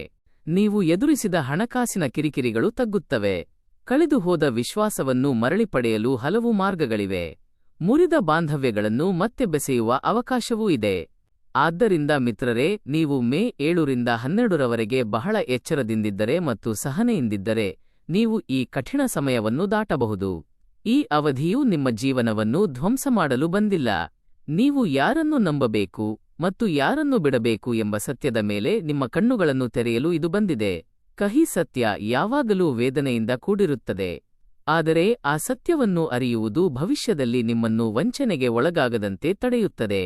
A: ನೀವು ಎದುರಿಸಿದ ಹಣಕಾಸಿನ ಕಿರಿಕಿರಿಗಳು ತಗ್ಗುತ್ತವೆ. ಕಳೆದುಹೋದ ವಿಶ್ವಾಸವನ್ನು ಮರಳಿ ಪಡೆಯಲು ಹಲವು ಮಾರ್ಗಗಳಿವೆ. ಮುರಿದ ಬಾಂಧವ್ಯಗಳನ್ನು ಮತ್ತೆ ಬೆಸೆಯುವ ಅವಕಾಶವೂ ಇದೆ. ಆದ್ದರಿಂದ ಮಿತ್ರರೇ, ನೀವು ಮೇ 7ರಿಂದ 12ರವರೆಗೆ ಬಹಳ ಎಚ್ಚರದಿಂದಿದ್ದರೆ ಮತ್ತು ಸಹನೆಯಿಂದಿದ್ದರೆ ನೀವು ಈ ಕಠಿಣ ಸಮಯವನ್ನು ದಾಟಬಹುದು. ಈ ಅವಧಿಯು ನಿಮ್ಮ ಜೀವನವನ್ನು ಧ್ವಂಸ ಮಾಡಲು ಬಂದಿಲ್ಲ. ನೀವು ಯಾರನ್ನು ನಂಬಬೇಕು ಮತ್ತು ಯಾರನ್ನು ಬಿಡಬೇಕು ಎಂಬ ಸತ್ಯದ ಮೇಲೆ ನಿಮ್ಮ ಕಣ್ಣುಗಳನ್ನು ತೆರೆಯಲು ಇದು ಬಂದಿದೆ. ಕಹಿ ಸತ್ಯ ಯಾವಾಗಲೂ ವೇದನೆಯಿಂದ ಕೂಡಿರುತ್ತದೆ. ಆದರೆ ಆ ಸತ್ಯವನ್ನು ಅರಿಯುವುದು ಭವಿಷ್ಯದಲ್ಲಿ ನಿಮ್ಮನ್ನು ವಂಚನೆಗೆ ಒಳಗಾಗದಂತೆ ತಡೆಯುತ್ತದೆ.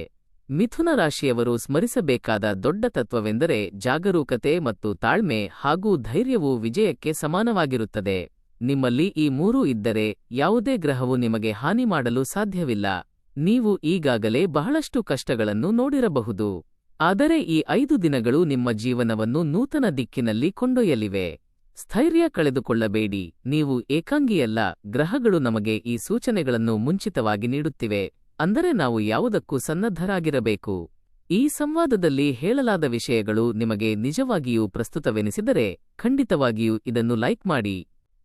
A: ಮಿಥುನ ರಾಶಿಯವರು ಸ್ಮರಿಸಬೇಕಾದ ದೊಡ್ಡ ತತ್ವವೆಂದರೆ ಜಾಗರೂಕತೆ ಮತ್ತು ತಾಳ್ಮೆ ಹಾಗೂ ಧೈರ್ಯವು ವಿಜಯಕ್ಕೆ ಸಮಾನವಾಗಿರುತ್ತದೆ. ನಿಮ್ಮಲ್ಲಿ ಈ ಮೂರೂ ಇದ್ದರೆ ಯಾವುದೇ ಗ್ರಹವು ನಿಮಗೆ ಹಾನಿ ಮಾಡಲು ಸಾಧ್ಯವಿಲ್ಲ. ನೀವು ಈಗಾಗಲೇ ಬಹಳಷ್ಟು ಕಷ್ಟಗಳನ್ನು ನೋಡಿರಬಹುದು. ಆದರೆ ಈ 5 ದಿನಗಳು ನಿಮ್ಮ ಜೀವನವನ್ನು ನೂತನ ದಿಕ್ಕಿನಲ್ಲಿ ಕೊಂಡೊಯ್ಯಲಿವೆ. ಸ್ಥೈರ್ಯ ಕಳೆದುಕೊಳ್ಳಬೇಡಿ, ನೀವು ಏಕಾಂಗಿಯಲ್ಲ. ಗ್ರಹಗಳು ನಮಗೆ ಈ ಸೂಚನೆಗಳನ್ನು ಮುಂಚಿತವಾಗಿ ನೀಡುತ್ತಿವೆ, ಅಂದರೆ ನಾವು ಯಾವುದಕ್ಕೂ ಸನ್ನದ್ಧರಾಗಿರಬೇಕು. ಈ ಸಂವಾದದಲ್ಲಿ ಹೇಳಲಾದ ವಿಷಯಗಳು ನಿಮಗೆ ನಿಜವಾಗಿಯೂ ಪ್ರಸ್ತುತವೆನಿಸಿದರೆ ಖಂಡಿತವಾಗಿಯೂ ಇದನ್ನು ಲೈಕ್ ಮಾಡಿ.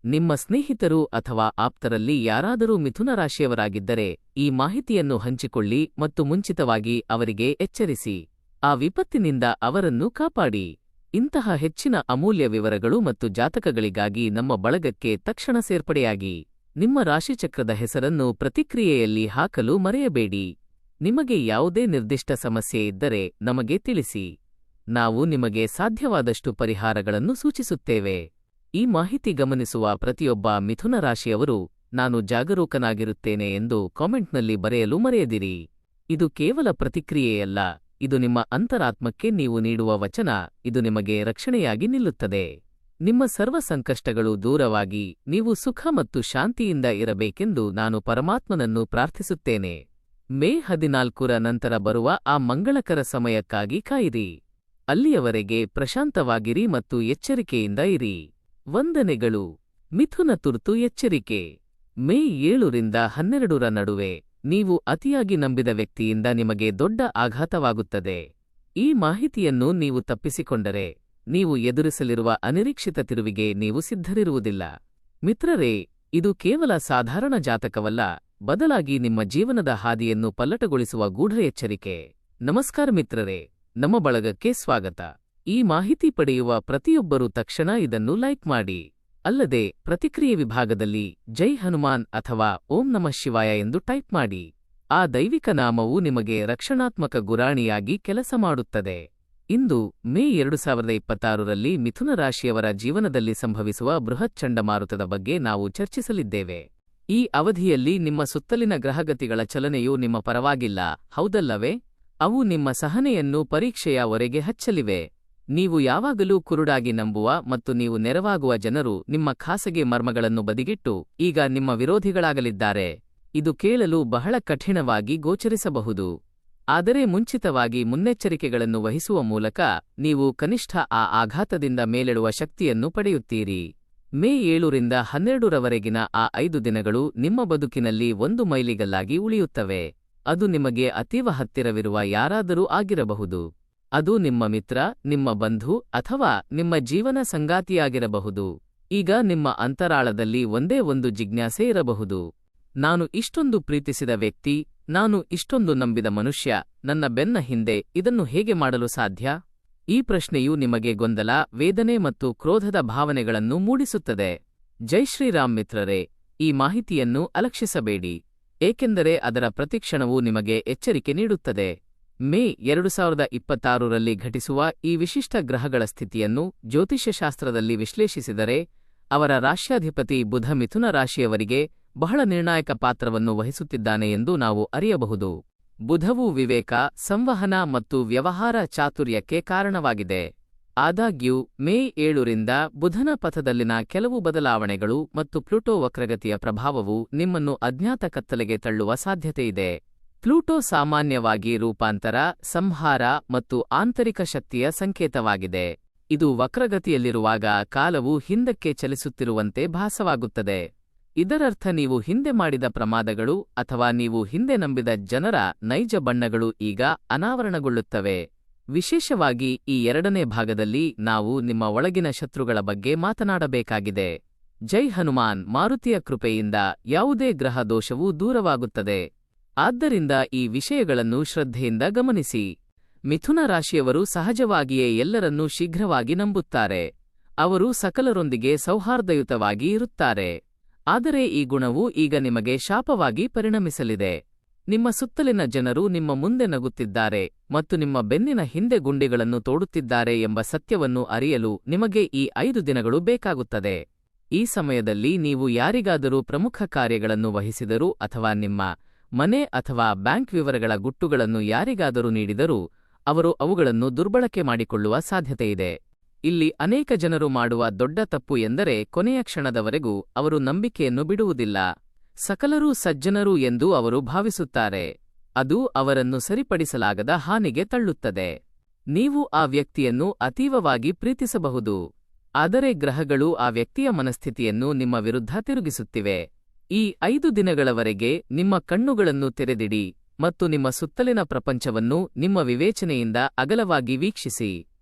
A: ನಿಮ್ಮ ಸ್ನೇಹಿತರು ಅಥವಾ ಆಪ್ತರಲ್ಲಿ ಯಾರಾದರೂ ಮಿಥುನ ರಾಶಿಯವರಾಗಿದ್ದರೆ ಈ ಮಾಹಿತಿಯನ್ನು ಹಂಚಿಕೊಳ್ಳಿ ಮತ್ತು ಮುಂಚಿತವಾಗಿ ಅವರಿಗೆ ಎಚ್ಚರಿಸಿ. ಆ ವಿಪತ್ತಿನಿಂದ ಅವರನ್ನು ಕಾಪಾಡಿ. ಇಂತಹ ಹೆಚ್ಚಿನ ಅಮೂಲ್ಯ ವಿವರಗಳು ಮತ್ತು ಜಾತಕಗಳಿಗಾಗಿ ನಮ್ಮ ಬಳಗಕ್ಕೆ ತಕ್ಷಣ ಸೇರ್ಪಡೆಯಾಗಿ. ನಿಮ್ಮ ರಾಶಿಚಕ್ರದ ಹೆಸರನ್ನು ಪ್ರತಿಕ್ರಿಯೆಯಲ್ಲಿ ಹಾಕಲು ಮರೆಯಬೇಡಿ. ನಿಮಗೆ ಯಾವುದೇ ನಿರ್ದಿಷ್ಟ ಸಮಸ್ಯೆ ಇದ್ದರೆ ನಮಗೆ ತಿಳಿಸಿ. ನಾವು ನಿಮಗೆ ಸಾಧ್ಯವಾದಷ್ಟು ಪರಿಹಾರಗಳನ್ನು ಸೂಚಿಸುತ್ತೇವೆ. ಈ ಮಾಹಿತಿ ಗಮನಿಸುವ ಪ್ರತಿಯೊಬ್ಬ ಮಿಥುನ ರಾಶಿಯವರು ನಾನು ಜಾಗರೂಕನಾಗಿರುತ್ತೇನೆ ಎಂದು ಕಾಮೆಂಟ್ನಲ್ಲಿ ಬರೆಯಲು ಮರೆಯದಿರಿ. ಇದು ಕೇವಲ ಪ್ರತಿಕ್ರಿಯೆಯಲ್ಲ, ಇದು ನಿಮ್ಮ ಅಂತರಾತ್ಮಕ್ಕೆ ನೀವು ನೀಡುವ ವಚನ. ಇದು ನಿಮಗೆ ರಕ್ಷಣೆಯಾಗಿ ನಿಲ್ಲುತ್ತದೆ. ನಿಮ್ಮ ಸರ್ವ ಸಂಕಷ್ಟಗಳು ದೂರವಾಗಿ ನೀವು ಸುಖ ಮತ್ತು ಶಾಂತಿಯಿಂದ ಇರಬೇಕೆಂದು ನಾನು ಪರಮಾತ್ಮನನ್ನು ಪ್ರಾರ್ಥಿಸುತ್ತೇನೆ. ಮೇ 14ರ ನಂತರ ಬರುವ ಆ ಮಂಗಳಕರ ಸಮಯಕ್ಕಾಗಿ ಕಾಯಿರಿ. ಅಲ್ಲಿಯವರೆಗೆ ಪ್ರಶಾಂತವಾಗಿರಿ ಮತ್ತು ಎಚ್ಚರಿಕೆಯಿಂದ ಇರಿ. ವಂದನೆಗಳು. ಮಿಥುನ ತುರ್ತು ಎಚ್ಚರಿಕೆ. ಮೇ 7ರಿಂದ 12ರ ನಡುವೆ ನೀವು ಅತಿಯಾಗಿ ನಂಬಿದ ವ್ಯಕ್ತಿಯಿಂದ ನಿಮಗೆ ದೊಡ್ಡ ಆಘಾತವಾಗುತ್ತದೆ. ಈ ಮಾಹಿತಿಯನ್ನು ನೀವು ತಪ್ಪಿಸಿಕೊಂಡರೆ ನೀವು ಎದುರಿಸಲಿರುವ ಅನಿರೀಕ್ಷಿತ ತಿರುವಿಗೆ ನೀವು ಸಿದ್ಧರಿರುವುದಿಲ್ಲ. ಮಿತ್ರರೇ, ಇದು ಕೇವಲ ಸಾಧಾರಣ ಜಾತಕವಲ್ಲ, ಬದಲಾಗಿ ನಿಮ್ಮ ಜೀವನದ ಹಾದಿಯನ್ನು ಪಲ್ಲಟಗೊಳಿಸುವ ಗೂಢ ಎಚ್ಚರಿಕೆ. ನಮಸ್ಕಾರ ಮಿತ್ರರೇ, ನಮ್ಮ ಬಳಗಕ್ಕೆ ಸ್ವಾಗತ. ಈ ಮಾಹಿತಿ ಪಡೆಯುವ ಪ್ರತಿಯೊಬ್ಬರೂ ತಕ್ಷಣ ಇದನ್ನು ಲೈಕ್ ಮಾಡಿ. ಅಲ್ಲದೆ ಪ್ರತಿಕ್ರಿಯೆ ವಿಭಾಗದಲ್ಲಿ ಜೈ ಹನುಮಾನ್ ಅಥವಾ ಓಂ ನಮಃ ಶಿವಾಯ ಎಂದು ಟೈಪ್ ಮಾಡಿ. ಆ ದೈವಿಕ ನಾಮವು ನಿಮಗೆ ರಕ್ಷಣಾತ್ಮಕ ಗುರಾಣಿಯಾಗಿ ಕೆಲಸ ಮಾಡುತ್ತದೆ. ಇಂದು ಮೇ 2026ರಲ್ಲಿ ಮಿಥುನ ರಾಶಿಯವರ ಜೀವನದಲ್ಲಿ ಸಂಭವಿಸುವ ಬೃಹತ್ ಚಂಡಮಾರುತದ ಬಗ್ಗೆ ನಾವು ಚರ್ಚಿಸಲಿದ್ದೇವೆ. ಈ ಅವಧಿಯಲ್ಲಿ ನಿಮ್ಮ ಸುತ್ತಲಿನ ಗ್ರಹಗತಿಗಳ ಚಲನೆಯು ನಿಮ್ಮ ಪರವಾಗಿಲ್ಲ, ಹೌದಲ್ಲವೇ? ಅವು ನಿಮ್ಮ ಸಹನೆಯನ್ನು ಪರೀಕ್ಷೆಯ ಹೊರೆಗೆ ಹಚ್ಚಲಿವೆ. ನೀವು ಯಾವಾಗಲೂ ಕುರುಡಾಗಿ ನಂಬುವ ಮತ್ತು ನೀವು ನೆರವಾಗುವ ಜನರು ನಿಮ್ಮ ಖಾಸಗಿ ಮರ್ಮಗಳನ್ನು ಬದಿಗಿಟ್ಟು ಈಗ ನಿಮ್ಮ ವಿರೋಧಿಗಳಾಗಲಿದ್ದಾರೆ. ಇದು ಕೇಳಲು ಬಹಳ ಕಠಿಣವಾಗಿ ಗೋಚರಿಸಬಹುದು. ಆದರೆ ಮುಂಚಿತವಾಗಿ ಮುನ್ನೆಚ್ಚರಿಕೆಗಳನ್ನು ವಹಿಸುವ ಮೂಲಕ ನೀವು ಕನಿಷ್ಠ ಆ ಆಘಾತದಿಂದ ಮೇಲೆಳುವ ಶಕ್ತಿಯನ್ನು ಪಡೆಯುತ್ತೀರಿ. ಮೇ 7ರಿಂದ 12ರವರೆಗಿನ ಆ 5 ದಿನಗಳು ನಿಮ್ಮ ಬದುಕಿನಲ್ಲಿ ಒಂದು ಮೈಲಿಗಲ್ಲಾಗಿ ಉಳಿಯುತ್ತವೆ. ಅದು ನಿಮಗೆ ಅತೀವ ಹತ್ತಿರವಿರುವ ಯಾರಾದರೂ ಆಗಿರಬಹುದು. ಅದು ನಿಮ್ಮ ಮಿತ್ರ, ನಿಮ್ಮ ಬಂಧು ಅಥವಾ ನಿಮ್ಮ ಜೀವನ ಸಂಗಾತಿಯಾಗಿರಬಹುದು. ಈಗ ನಿಮ್ಮ ಅಂತರಾಳದಲ್ಲಿ ಒಂದೇ ಒಂದು ಜಿಜ್ಞಾಸೆ ಇರಬಹುದು. ನಾನು ಇಷ್ಟೊಂದು ಪ್ರೀತಿಸಿದ ವ್ಯಕ್ತಿ, ನಾನು ಇಷ್ಟೊಂದು ನಂಬಿದ ಮನುಷ್ಯ, ನನ್ನ ಬೆನ್ನ ಹಿಂದೆ ಇದನ್ನು ಹೇಗೆ ಮಾಡಲು ಸಾಧ್ಯ? ಈ ಪ್ರಶ್ನೆಯು ನಿಮಗೆ ಗೊಂದಲ, ವೇದನೆ ಮತ್ತು ಕ್ರೋಧದ ಭಾವನೆಗಳನ್ನು ಮೂಡಿಸುತ್ತದೆ. ಜೈ ಶ್ರೀರಾಮ್ ಮಿತ್ರರೇ, ಈ ಮಾಹಿತಿಯನ್ನು ಅಲಕ್ಷಿಸಬೇಡಿ, ಏಕೆಂದರೆ ಅದರ ಪ್ರತಿಕ್ಷಣವು ನಿಮಗೆ ಎಚ್ಚರಿಕೆ ನೀಡುತ್ತದೆ. ಮೇ 2026ರಲ್ಲಿ ಘಟಿಸುವ ಈ ವಿಶಿಷ್ಟ ಗ್ರಹಗಳ ಸ್ಥಿತಿಯನ್ನು ಜ್ಯೋತಿಷ್ಯಶಾಸ್ತ್ರದಲ್ಲಿ ವಿಶ್ಲೇಷಿಸಿದರೆ ಅವರ ರಾಶ್ಯಾಧಿಪತಿ ಬುಧ ಮಿಥುನ ರಾಶಿಯವರಿಗೆ ಬಹಳ ನಿರ್ಣಾಯಕ ಪಾತ್ರವನ್ನು ವಹಿಸುತ್ತಿದ್ದಾನೆ ಎಂದು ನಾವು ಅರಿಯಬಹುದು. ಬುಧವು ವಿವೇಕ, ಸಂವಹನ ಮತ್ತು ವ್ಯವಹಾರ ಚಾತುರ್ಯಕ್ಕೆ ಕಾರಣವಾಗಿದೆ. ಆದಾಗ್ಯೂ ಮೇ 7ರಿಂದ ಬುಧನ ಪಥದಲ್ಲಿನ ಕೆಲವು ಬದಲಾವಣೆಗಳು ಮತ್ತು ಪ್ಲೂಟೋ ವಕ್ರಗತಿಯ ಪ್ರಭಾವವು ನಿಮ್ಮನ್ನು ಅಜ್ಞಾತ ಕತ್ತಲೆಗೆ ತಳ್ಳುವ ಸಾಧ್ಯತೆಯಿದೆ. ಪ್ಲೂಟೋ ಸಾಮಾನ್ಯವಾಗಿ ರೂಪಾಂತರ, ಸಂಹಾರ ಮತ್ತು ಆಂತರಿಕ ಶಕ್ತಿಯ ಸಂಕೇತವಾಗಿದೆ. ಇದು ವಕ್ರಗತಿಯಲ್ಲಿರುವಾಗ ಕಾಲವು ಹಿಂದಕ್ಕೆ ಚಲಿಸುತ್ತಿರುವಂತೆ ಭಾಸವಾಗುತ್ತದೆ. ಇದರರ್ಥ ನೀವು ಹಿಂದೆ ಮಾಡಿದ ಪ್ರಮಾದಗಳು ಅಥವಾ ನೀವು ಹಿಂದೆ ನಂಬಿದ ಜನರ ನೈಜ ಬಣ್ಣಗಳು ಈಗ ಅನಾವರಣಗೊಳ್ಳುತ್ತವೆ. ವಿಶೇಷವಾಗಿ ಈ ಎರಡನೇ ಭಾಗದಲ್ಲಿ ನಾವು ನಿಮ್ಮ ಒಳಗಿನ ಶತ್ರುಗಳ ಬಗ್ಗೆ ಮಾತನಾಡಬೇಕಾಗಿದೆ. ಜೈ ಹನುಮಾನ್. ಮಾರುತಿಯ ಕೃಪೆಯಿಂದ ಯಾವುದೇ ಗ್ರಹ ದೋಷವೂ ದೂರವಾಗುತ್ತದೆ. ಆದ್ದರಿಂದ ಈ ವಿಷಯಗಳನ್ನು ಶ್ರದ್ಧೆಯಿಂದ ಗಮನಿಸಿ. ಮಿಥುನ ರಾಶಿಯವರು ಸಹಜವಾಗಿಯೇ ಎಲ್ಲರನ್ನೂ ಶೀಘ್ರವಾಗಿ ನಂಬುತ್ತಾರೆ. ಅವರು ಸಕಲರೊಂದಿಗೆ ಸೌಹಾರ್ದಯುತವಾಗಿ ಇರುತ್ತಾರೆ. ಆದರೆ ಈ ಗುಣವು ಈಗ ನಿಮಗೆ ಶಾಪವಾಗಿ ಪರಿಣಮಿಸಲಿದೆ. ನಿಮ್ಮ ಸುತ್ತಲಿನ ಜನರು ನಿಮ್ಮ ಮುಂದೆ ನಗುತ್ತಿದ್ದಾರೆ ಮತ್ತು ನಿಮ್ಮ ಬೆನ್ನಿನ ಹಿಂದೆ ಗುಂಡಿಗಳನ್ನು ತೋಡುತ್ತಿದ್ದಾರೆ ಎಂಬ ಸತ್ಯವನ್ನು ಅರಿಯಲು ನಿಮಗೆ ಈ 5 ದಿನಗಳು ಬೇಕಾಗುತ್ತದೆ. ಈ ಸಮಯದಲ್ಲಿ ನೀವು ಯಾರಿಗಾದರೂ ಪ್ರಮುಖ ಕಾರ್ಯಗಳನ್ನು ವಹಿಸಿದರೂ ಅಥವಾ ನಿಮ್ಮ ಮನೆ ಅಥವಾ ಬ್ಯಾಂಕ್ ವಿವರಗಳ ಗುಟ್ಟುಗಳನ್ನು ಯಾರಿಗಾದರೂ ನೀಡಿದರೂ ಅವರು ಅವುಗಳನ್ನು ದುರ್ಬಳಕೆ ಮಾಡಿಕೊಳ್ಳುವ ಸಾಧ್ಯತೆಯಿದೆ. ಇಲ್ಲಿ ಅನೇಕ ಜನರು ಮಾಡುವ ದೊಡ್ಡ ತಪ್ಪು ಎಂದರೆ ಕೊನೆಯ ಕ್ಷಣದವರೆಗೂ ಅವರು ನಂಬಿಕೆಯನ್ನು ಬಿಡುವುದಿಲ್ಲ. ಸಕಲರೂ ಸಜ್ಜನರು ಎಂದು ಅವರು ಭಾವಿಸುತ್ತಾರೆ. ಅದು ಅವರನ್ನು ಸರಿಪಡಿಸಲಾಗದ ಹಾನಿಗೆ ತಳ್ಳುತ್ತದೆ. ನೀವು ಆ ವ್ಯಕ್ತಿಯನ್ನು ಅತೀವವಾಗಿ ಪ್ರೀತಿಸಬಹುದು, ಆದರೆ ಗ್ರಹಗಳು ಆ ವ್ಯಕ್ತಿಯ ಮನಸ್ಥಿತಿಯನ್ನು ನಿಮ್ಮ ವಿರುದ್ಧ ತಿರುಗಿಸುತ್ತಿವೆ. ಈ 5 ದಿನಗಳವರೆಗೆ ನಿಮ್ಮ ಕಣ್ಣುಗಳನ್ನು ತೆರೆದಿಡಿ ಮತ್ತು ನಿಮ್ಮ ಸುತ್ತಲಿನ ಪ್ರಪಂಚವನ್ನು ನಿಮ್ಮ ವಿವೇಚನೆಯಿಂದ ಅಗಲವಾಗಿ ವೀಕ್ಷಿಸಿ.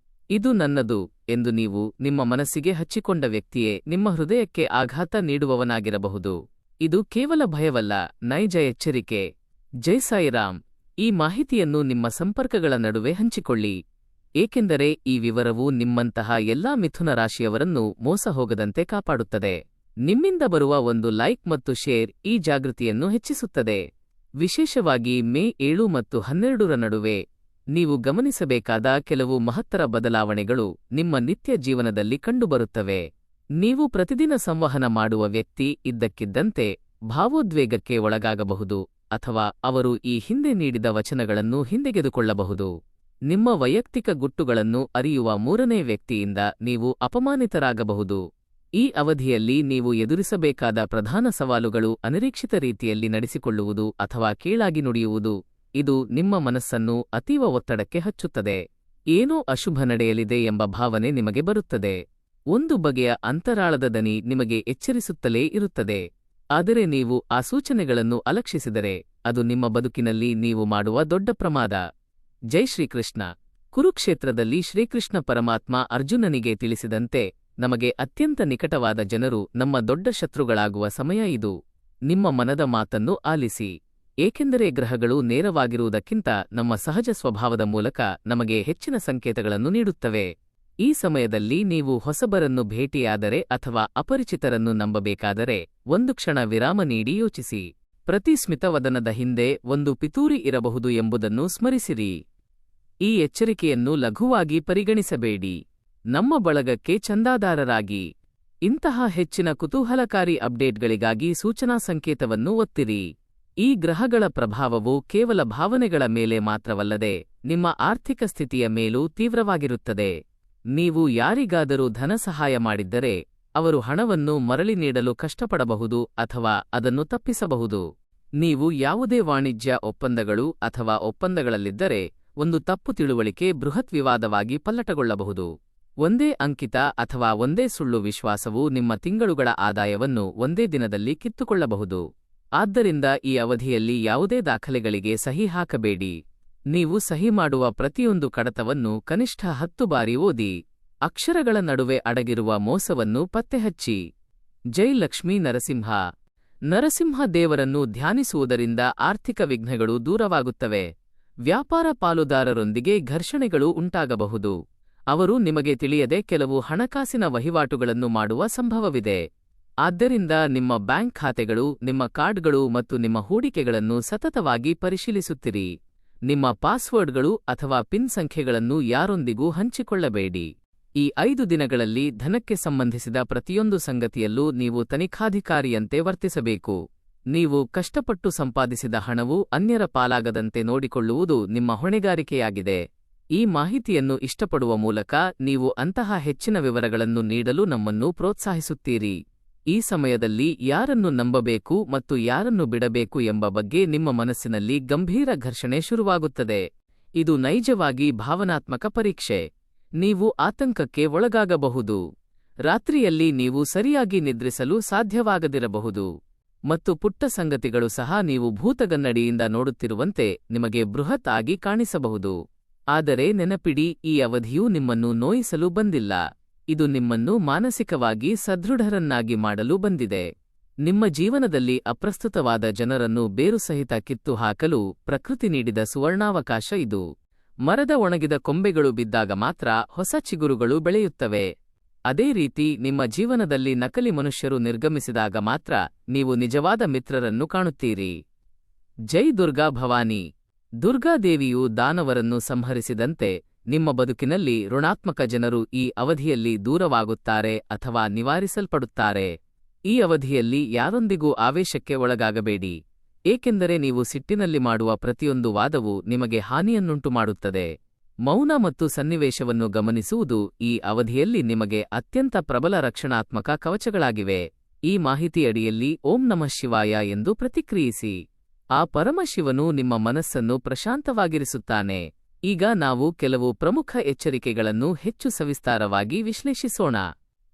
A: ಇದು ನನ್ನದು ಎಂದು ನೀವು ನಿಮ್ಮ ಮನಸ್ಸಿಗೆ ಹಚ್ಚಿಕೊಂಡ ವ್ಯಕ್ತಿಯೇ ನಿಮ್ಮ ಹೃದಯಕ್ಕೆ ಆಘಾತ ನೀಡುವವನಾಗಿರಬಹುದು. ಇದು ಕೇವಲ ಭಯವಲ್ಲ, ನೈಜ ಎಚ್ಚರಿಕೆ. ಜೈ ಸಾಯಿರಾಮ್. ಈ ಮಾಹಿತಿಯನ್ನು ನಿಮ್ಮ ಸಂಪರ್ಕಗಳ ನಡುವೆ ಹಂಚಿಕೊಳ್ಳಿ, ಏಕೆಂದರೆ ಈ ವಿವರವು ನಿಮ್ಮಂತಹ ಎಲ್ಲಾ ಮಿಥುನ ರಾಶಿಯವರನ್ನು ಮೋಸ ಹೋಗದಂತೆ ಕಾಪಾಡುತ್ತದೆ. ನಿಮ್ಮಿಂದ ಬರುವ ಒಂದು ಲೈಕ್ ಮತ್ತು ಶೇರ್ ಈ ಜಾಗೃತಿಯನ್ನು ಹೆಚ್ಚಿಸುತ್ತದೆ. ವಿಶೇಷವಾಗಿ ಮೇ 7 ಮತ್ತು 12ರ ನಡುವೆ ನೀವು ಗಮನಿಸಬೇಕಾದ ಕೆಲವು ಮಹತ್ತರ ಬದಲಾವಣೆಗಳು ನಿಮ್ಮ ನಿತ್ಯ ಜೀವನದಲ್ಲಿ ಕಂಡುಬರುತ್ತವೆ. ನೀವು ಪ್ರತಿದಿನ ಸಂವಹನ ಮಾಡುವ ವ್ಯಕ್ತಿ ಇದ್ದಕ್ಕಿದ್ದಂತೆ ಭಾವೋದ್ವೇಗಕ್ಕೆ ಒಳಗಾಗಬಹುದು ಅಥವಾ ಅವರು ಈ ಹಿಂದೆ ನೀಡಿದ ವಚನಗಳನ್ನು ಹಿಂದೆಗೆದುಕೊಳ್ಳಬಹುದು. ನಿಮ್ಮ ವೈಯಕ್ತಿಕ ಗುಟ್ಟುಗಳನ್ನು ಅರಿಯುವ 3ನೇ ವ್ಯಕ್ತಿಯಿಂದ ನೀವು ಅಪಮಾನಿತರಾಗಬಹುದು. ಈ ಅವಧಿಯಲ್ಲಿ ನೀವು ಎದುರಿಸಬೇಕಾದ ಪ್ರಧಾನ ಸವಾಲುಗಳು ಅನಿರೀಕ್ಷಿತ ರೀತಿಯಲ್ಲಿ ನಡೆಸಿಕೊಳ್ಳುವುದು ಅಥವಾ ಕೀಳಾಗಿ ನುಡಿಯುವುದು. ಇದು ನಿಮ್ಮ ಮನಸ್ಸನ್ನು ಅತೀವ ಒತ್ತಡಕ್ಕೆ ಹಚ್ಚುತ್ತದೆ. ಏನೋ ಅಶುಭ ನಡೆಯಲಿದೆ ಎಂಬ ಭಾವನೆ ನಿಮಗೆ ಬರುತ್ತದೆ. ಒಂದು ಬಗೆಯ ಅಂತರಾಳದ ದನಿ ನಿಮಗೆ ಎಚ್ಚರಿಸುತ್ತಲೇ ಇರುತ್ತದೆ. ಆದರೆ ನೀವು ಆ ಸೂಚನೆಗಳನ್ನು ಅಲಕ್ಷಿಸಿದರೆ ಅದು ನಿಮ್ಮ ಬದುಕಿನಲ್ಲಿ ನೀವು ಮಾಡುವ ದೊಡ್ಡ ಪ್ರಮಾದ. ಜೈ ಶ್ರೀಕೃಷ್ಣ. ಕುರುಕ್ಷೇತ್ರದಲ್ಲಿ ಶ್ರೀಕೃಷ್ಣ ಪರಮಾತ್ಮ ಅರ್ಜುನನಿಗೆ ತಿಳಿಸಿದಂತೆ ನಮಗೆ ಅತ್ಯಂತ ನಿಕಟವಾದ ಜನರು ನಮ್ಮ ದೊಡ್ಡ ಶತ್ರುಗಳಾಗುವ ಸಮಯ ಇದು. ನಿಮ್ಮ ಮನದ ಮಾತನ್ನು ಆಲಿಸಿ, ಏಕೆಂದರೆ ಗ್ರಹಗಳು ನೇರವಾಗಿರುವುದಕ್ಕಿಂತ ನಮ್ಮ ಸಹಜ ಸ್ವಭಾವದ ಮೂಲಕ ನಮಗೆ ಹೆಚ್ಚಿನ ಸಂಕೇತಗಳನ್ನು ನೀಡುತ್ತವೆ. ಈ ಸಮಯದಲ್ಲಿ ನೀವು ಹೊಸಬರನ್ನು ಭೇಟಿಯಾದರೆ ಅಥವಾ ಅಪರಿಚಿತರನ್ನು ನಂಬಬೇಕಾದರೆ ಒಂದು ಕ್ಷಣ ವಿರಾಮ ನೀಡಿ ಯೋಚಿಸಿ. ಪ್ರತಿ ಸ್ಮಿತವದನದ ಹಿಂದೆ ಒಂದು ಪಿತೂರಿ ಇರಬಹುದು ಎಂಬುದನ್ನು ಸ್ಮರಿಸಿರಿ. ಈ ಎಚ್ಚರಿಕೆಯನ್ನು ಲಘುವಾಗಿ ಪರಿಗಣಿಸಬೇಡಿ. ನಮ್ಮ ಬಳಗಕ್ಕೆ ಚಂದಾದಾರರಾಗಿ. ಇಂತಹ ಹೆಚ್ಚಿನ ಕುತೂಹಲಕಾರಿ ಅಪ್ಡೇಟ್ಗಳಿಗಾಗಿ ಸೂಚನಾ ಸಂಕೇತವನ್ನು ಒತ್ತಿರಿ. ಈ ಗ್ರಹಗಳ ಪ್ರಭಾವವು ಕೇವಲ ಭಾವನೆಗಳ ಮೇಲೆ ಮಾತ್ರವಲ್ಲದೆ ನಿಮ್ಮ ಆರ್ಥಿಕ ಸ್ಥಿತಿಯ ಮೇಲೂ ತೀವ್ರವಾಗಿರುತ್ತದೆ. ನೀವು ಯಾರಿಗಾದರೂ ಧನ ಸಹಾಯ ಮಾಡಿದ್ದರೆ ಅವರು ಹಣವನ್ನು ಮರಳಿ ನೀಡಲು ಕಷ್ಟಪಡಬಹುದು ಅಥವಾ ಅದನ್ನು ತಪ್ಪಿಸಬಹುದು. ನೀವು ಯಾವುದೇ ವಾಣಿಜ್ಯ ಒಪ್ಪಂದಗಳು ಅಥವಾ ಒಪ್ಪಂದಗಳಲ್ಲಿದ್ದರೆ ಒಂದು ತಪ್ಪು ತಿಳುವಳಿಕೆ ಬೃಹತ್ ವಿವಾದವಾಗಿ ಪಲ್ಲಟಗೊಳ್ಳಬಹುದು. ಒಂದೇ ಅಂಕಿತ ಅಥವಾ ಒಂದೇ ಸುಳ್ಳು ವಿಶ್ವಾಸವು ನಿಮ್ಮ ತಿಂಗಳುಗಳ ಆದಾಯವನ್ನು ಒಂದೇ ದಿನದಲ್ಲಿ ಕಿತ್ತುಕೊಳ್ಳಬಹುದು. ಆದ್ದರಿಂದ ಈ ಅವಧಿಯಲ್ಲಿ ಯಾವುದೇ ದಾಖಲೆಗಳಿಗೆ ಸಹಿ ಹಾಕಬೇಡಿ. ನೀವು ಸಹಿ ಮಾಡುವ ಪ್ರತಿಯೊಂದು ಕಡತವನ್ನು ಕನಿಷ್ಠ 10 ಬಾರಿ ಓದಿ. ಅಕ್ಷರಗಳ ನಡುವೆ ಅಡಗಿರುವ ಮೋಸವನ್ನು ಪತ್ತೆಹಚ್ಚಿ. ಜೈ ಲಕ್ಷ್ಮೀ ನರಸಿಂಹ. ನರಸಿಂಹ ದೇವರನ್ನು ಧ್ಯಾನಿಸುವುದರಿಂದ ಆರ್ಥಿಕ ವಿಘ್ನಗಳು ದೂರವಾಗುತ್ತವೆ. ವ್ಯಾಪಾರ ಪಾಲುದಾರರೊಂದಿಗೆ ಘರ್ಷಣೆಗಳು ಉಂಟಾಗಬಹುದು. ಅವರು ನಿಮಗೆ ತಿಳಿಯದೆ ಕೆಲವು ಹಣಕಾಸಿನ ವಹಿವಾಟುಗಳನ್ನು ಮಾಡುವ ಸಂಭವವಿದೆ. ಆದ್ದರಿಂದ ನಿಮ್ಮ ಬ್ಯಾಂಕ್ ಖಾತೆಗಳು, ನಿಮ್ಮ ಕಾರ್ಡ್ಗಳು ಮತ್ತು ನಿಮ್ಮ ಹೂಡಿಕೆಗಳನ್ನು ಸತತವಾಗಿ ಪರಿಶೀಲಿಸುತ್ತಿರಿ. ನಿಮ್ಮ ಪಾಸ್ವರ್ಡ್ಗಳು ಅಥವಾ ಪಿನ್ ಸಂಖ್ಯೆಗಳನ್ನು ಯಾರೊಂದಿಗೂ ಹಂಚಿಕೊಳ್ಳಬೇಡಿ. ಈ 5 ದಿನಗಳಲ್ಲಿ ಧನಕ್ಕೆ ಸಂಬಂಧಿಸಿದ ಪ್ರತಿಯೊಂದು ಸಂಗತಿಯಲ್ಲೂ ನೀವು ತನಿಖಾಧಿಕಾರಿಯಂತೆ ವರ್ತಿಸಬೇಕು. ನೀವು ಕಷ್ಟಪಟ್ಟು ಸಂಪಾದಿಸಿದ ಹಣವು ಅನ್ಯರ ಪಾಲಾಗದಂತೆ ನೋಡಿಕೊಳ್ಳುವುದು ನಿಮ್ಮ ಹೊಣೆಗಾರಿಕೆಯಾಗಿದೆ. ಈ ಮಾಹಿತಿಯನ್ನು ಇಷ್ಟಪಡುವ ಮೂಲಕ ನೀವು ಅಂತಹ ಹೆಚ್ಚಿನ ವಿವರಗಳನ್ನು ನೀಡಲು ನಮ್ಮನ್ನು ಪ್ರೋತ್ಸಾಹಿಸುತ್ತೀರಿ. ಈ ಸಮಯದಲ್ಲಿ ಯಾರನ್ನು ನಂಬಬೇಕು ಮತ್ತು ಯಾರನ್ನು ಬಿಡಬೇಕು ಎಂಬ ಬಗ್ಗೆ ನಿಮ್ಮ ಮನಸ್ಸಿನಲ್ಲಿ ಗಂಭೀರ ಘರ್ಷಣೆ ಶುರುವಾಗುತ್ತದೆ. ಇದು ನೈಜವಾಗಿ ಭಾವನಾತ್ಮಕ ಪರೀಕ್ಷೆ. ನೀವು ಆತಂಕಕ್ಕೆ ಒಳಗಾಗಬಹುದು. ರಾತ್ರಿಯಲ್ಲಿ ನೀವು ಸರಿಯಾಗಿ ನಿದ್ರಿಸಲು ಸಾಧ್ಯವಾಗದಿರಬಹುದು. ಮತ್ತು ಪುಟ್ಟ ಸಂಗತಿಗಳು ಸಹ ನೀವು ಭೂತಗನ್ನಡಿಯಿಂದ ನೋಡುತ್ತಿರುವಂತೆ ನಿಮಗೆ ಬೃಹತ್ ಆಗಿ ಕಾಣಿಸಬಹುದು. ಆದರೆ ನೆನಪಿಡಿ, ಈ ಅವಧಿಯು ನಿಮ್ಮನ್ನು ನೋಯಿಸಲು ಬಂದಿಲ್ಲ. ಇದು ನಿಮ್ಮನ್ನು ಮಾನಸಿಕವಾಗಿ ಸದೃಢರನ್ನಾಗಿ ಮಾಡಲು ಬಂದಿದೆ. ನಿಮ್ಮ ಜೀವನದಲ್ಲಿ ಅಪ್ರಸ್ತುತವಾದ ಜನರನ್ನು ಬೇರುಸಹಿತ ಕಿತ್ತು ಹಾಕಲು ಪ್ರಕೃತಿ ನೀಡಿದ ಸುವರ್ಣಾವಕಾಶ ಇದು. ಮರದ ಒಣಗಿದ ಕೊಂಬೆಗಳು ಬಿದ್ದಾಗ ಮಾತ್ರ ಹೊಸ ಚಿಗುರುಗಳು ಬೆಳೆಯುತ್ತವೆ. ಅದೇ ರೀತಿ ನಿಮ್ಮ ಜೀವನದಲ್ಲಿ ನಕಲಿ ಮನುಷ್ಯರು ನಿರ್ಗಮಿಸಿದಾಗ ಮಾತ್ರ ನೀವು ನಿಜವಾದ ಮಿತ್ರರನ್ನು ಕಾಣುತ್ತೀರಿ. ಜೈ ದುರ್ಗಾ ಭವಾನಿ. ದುರ್ಗಾದೇವಿಯು ದಾನವರನ್ನು ಸಂಹರಿಸಿದಂತೆ ನಿಮ್ಮ ಬದುಕಿನಲ್ಲಿ ಋಣಾತ್ಮಕ ಜನರು ಈ ಅವಧಿಯಲ್ಲಿ ದೂರವಾಗುತ್ತಾರೆ ಅಥವಾ ನಿವಾರಿಸಲ್ಪಡುತ್ತಾರೆ. ಈ ಅವಧಿಯಲ್ಲಿ ಯಾರೊಂದಿಗೂ ಆವೇಶಕ್ಕೆ ಒಳಗಾಗಬೇಡಿ, ಏಕೆಂದರೆ ನೀವು ಸಿಟ್ಟಿನಲ್ಲಿ ಮಾಡುವ ಪ್ರತಿಯೊಂದು ವಾದವು ನಿಮಗೆ ಹಾನಿಯನ್ನುಂಟು ಮಾಡುತ್ತದೆ. ಮೌನ ಮತ್ತು ಸನ್ನಿವೇಶವನ್ನು ಗಮನಿಸುವುದು ಈ ಅವಧಿಯಲ್ಲಿ ನಿಮಗೆ ಅತ್ಯಂತ ಪ್ರಬಲ ರಕ್ಷಣಾತ್ಮಕ ಕವಚಗಳಾಗಿವೆ. ಈ ಮಾಹಿತಿಯಡಿಯಲ್ಲಿ ಓಂ ನಮಃ ಶಿವಾಯ ಎಂದು ಪ್ರತಿಕ್ರಿಯಿಸಿ. ಆ ಪರಮಶಿವನು ನಿಮ್ಮ ಮನಸ್ಸನ್ನು ಪ್ರಶಾಂತವಾಗಿರಿಸುತ್ತಾನೆ. ಈಗ ನಾವು ಕೆಲವು ಪ್ರಮುಖ ಎಚ್ಚರಿಕೆಗಳನ್ನು ಹೆಚ್ಚು ಸವಿಸ್ತಾರವಾಗಿ ವಿಶ್ಲೇಷಿಸೋಣ.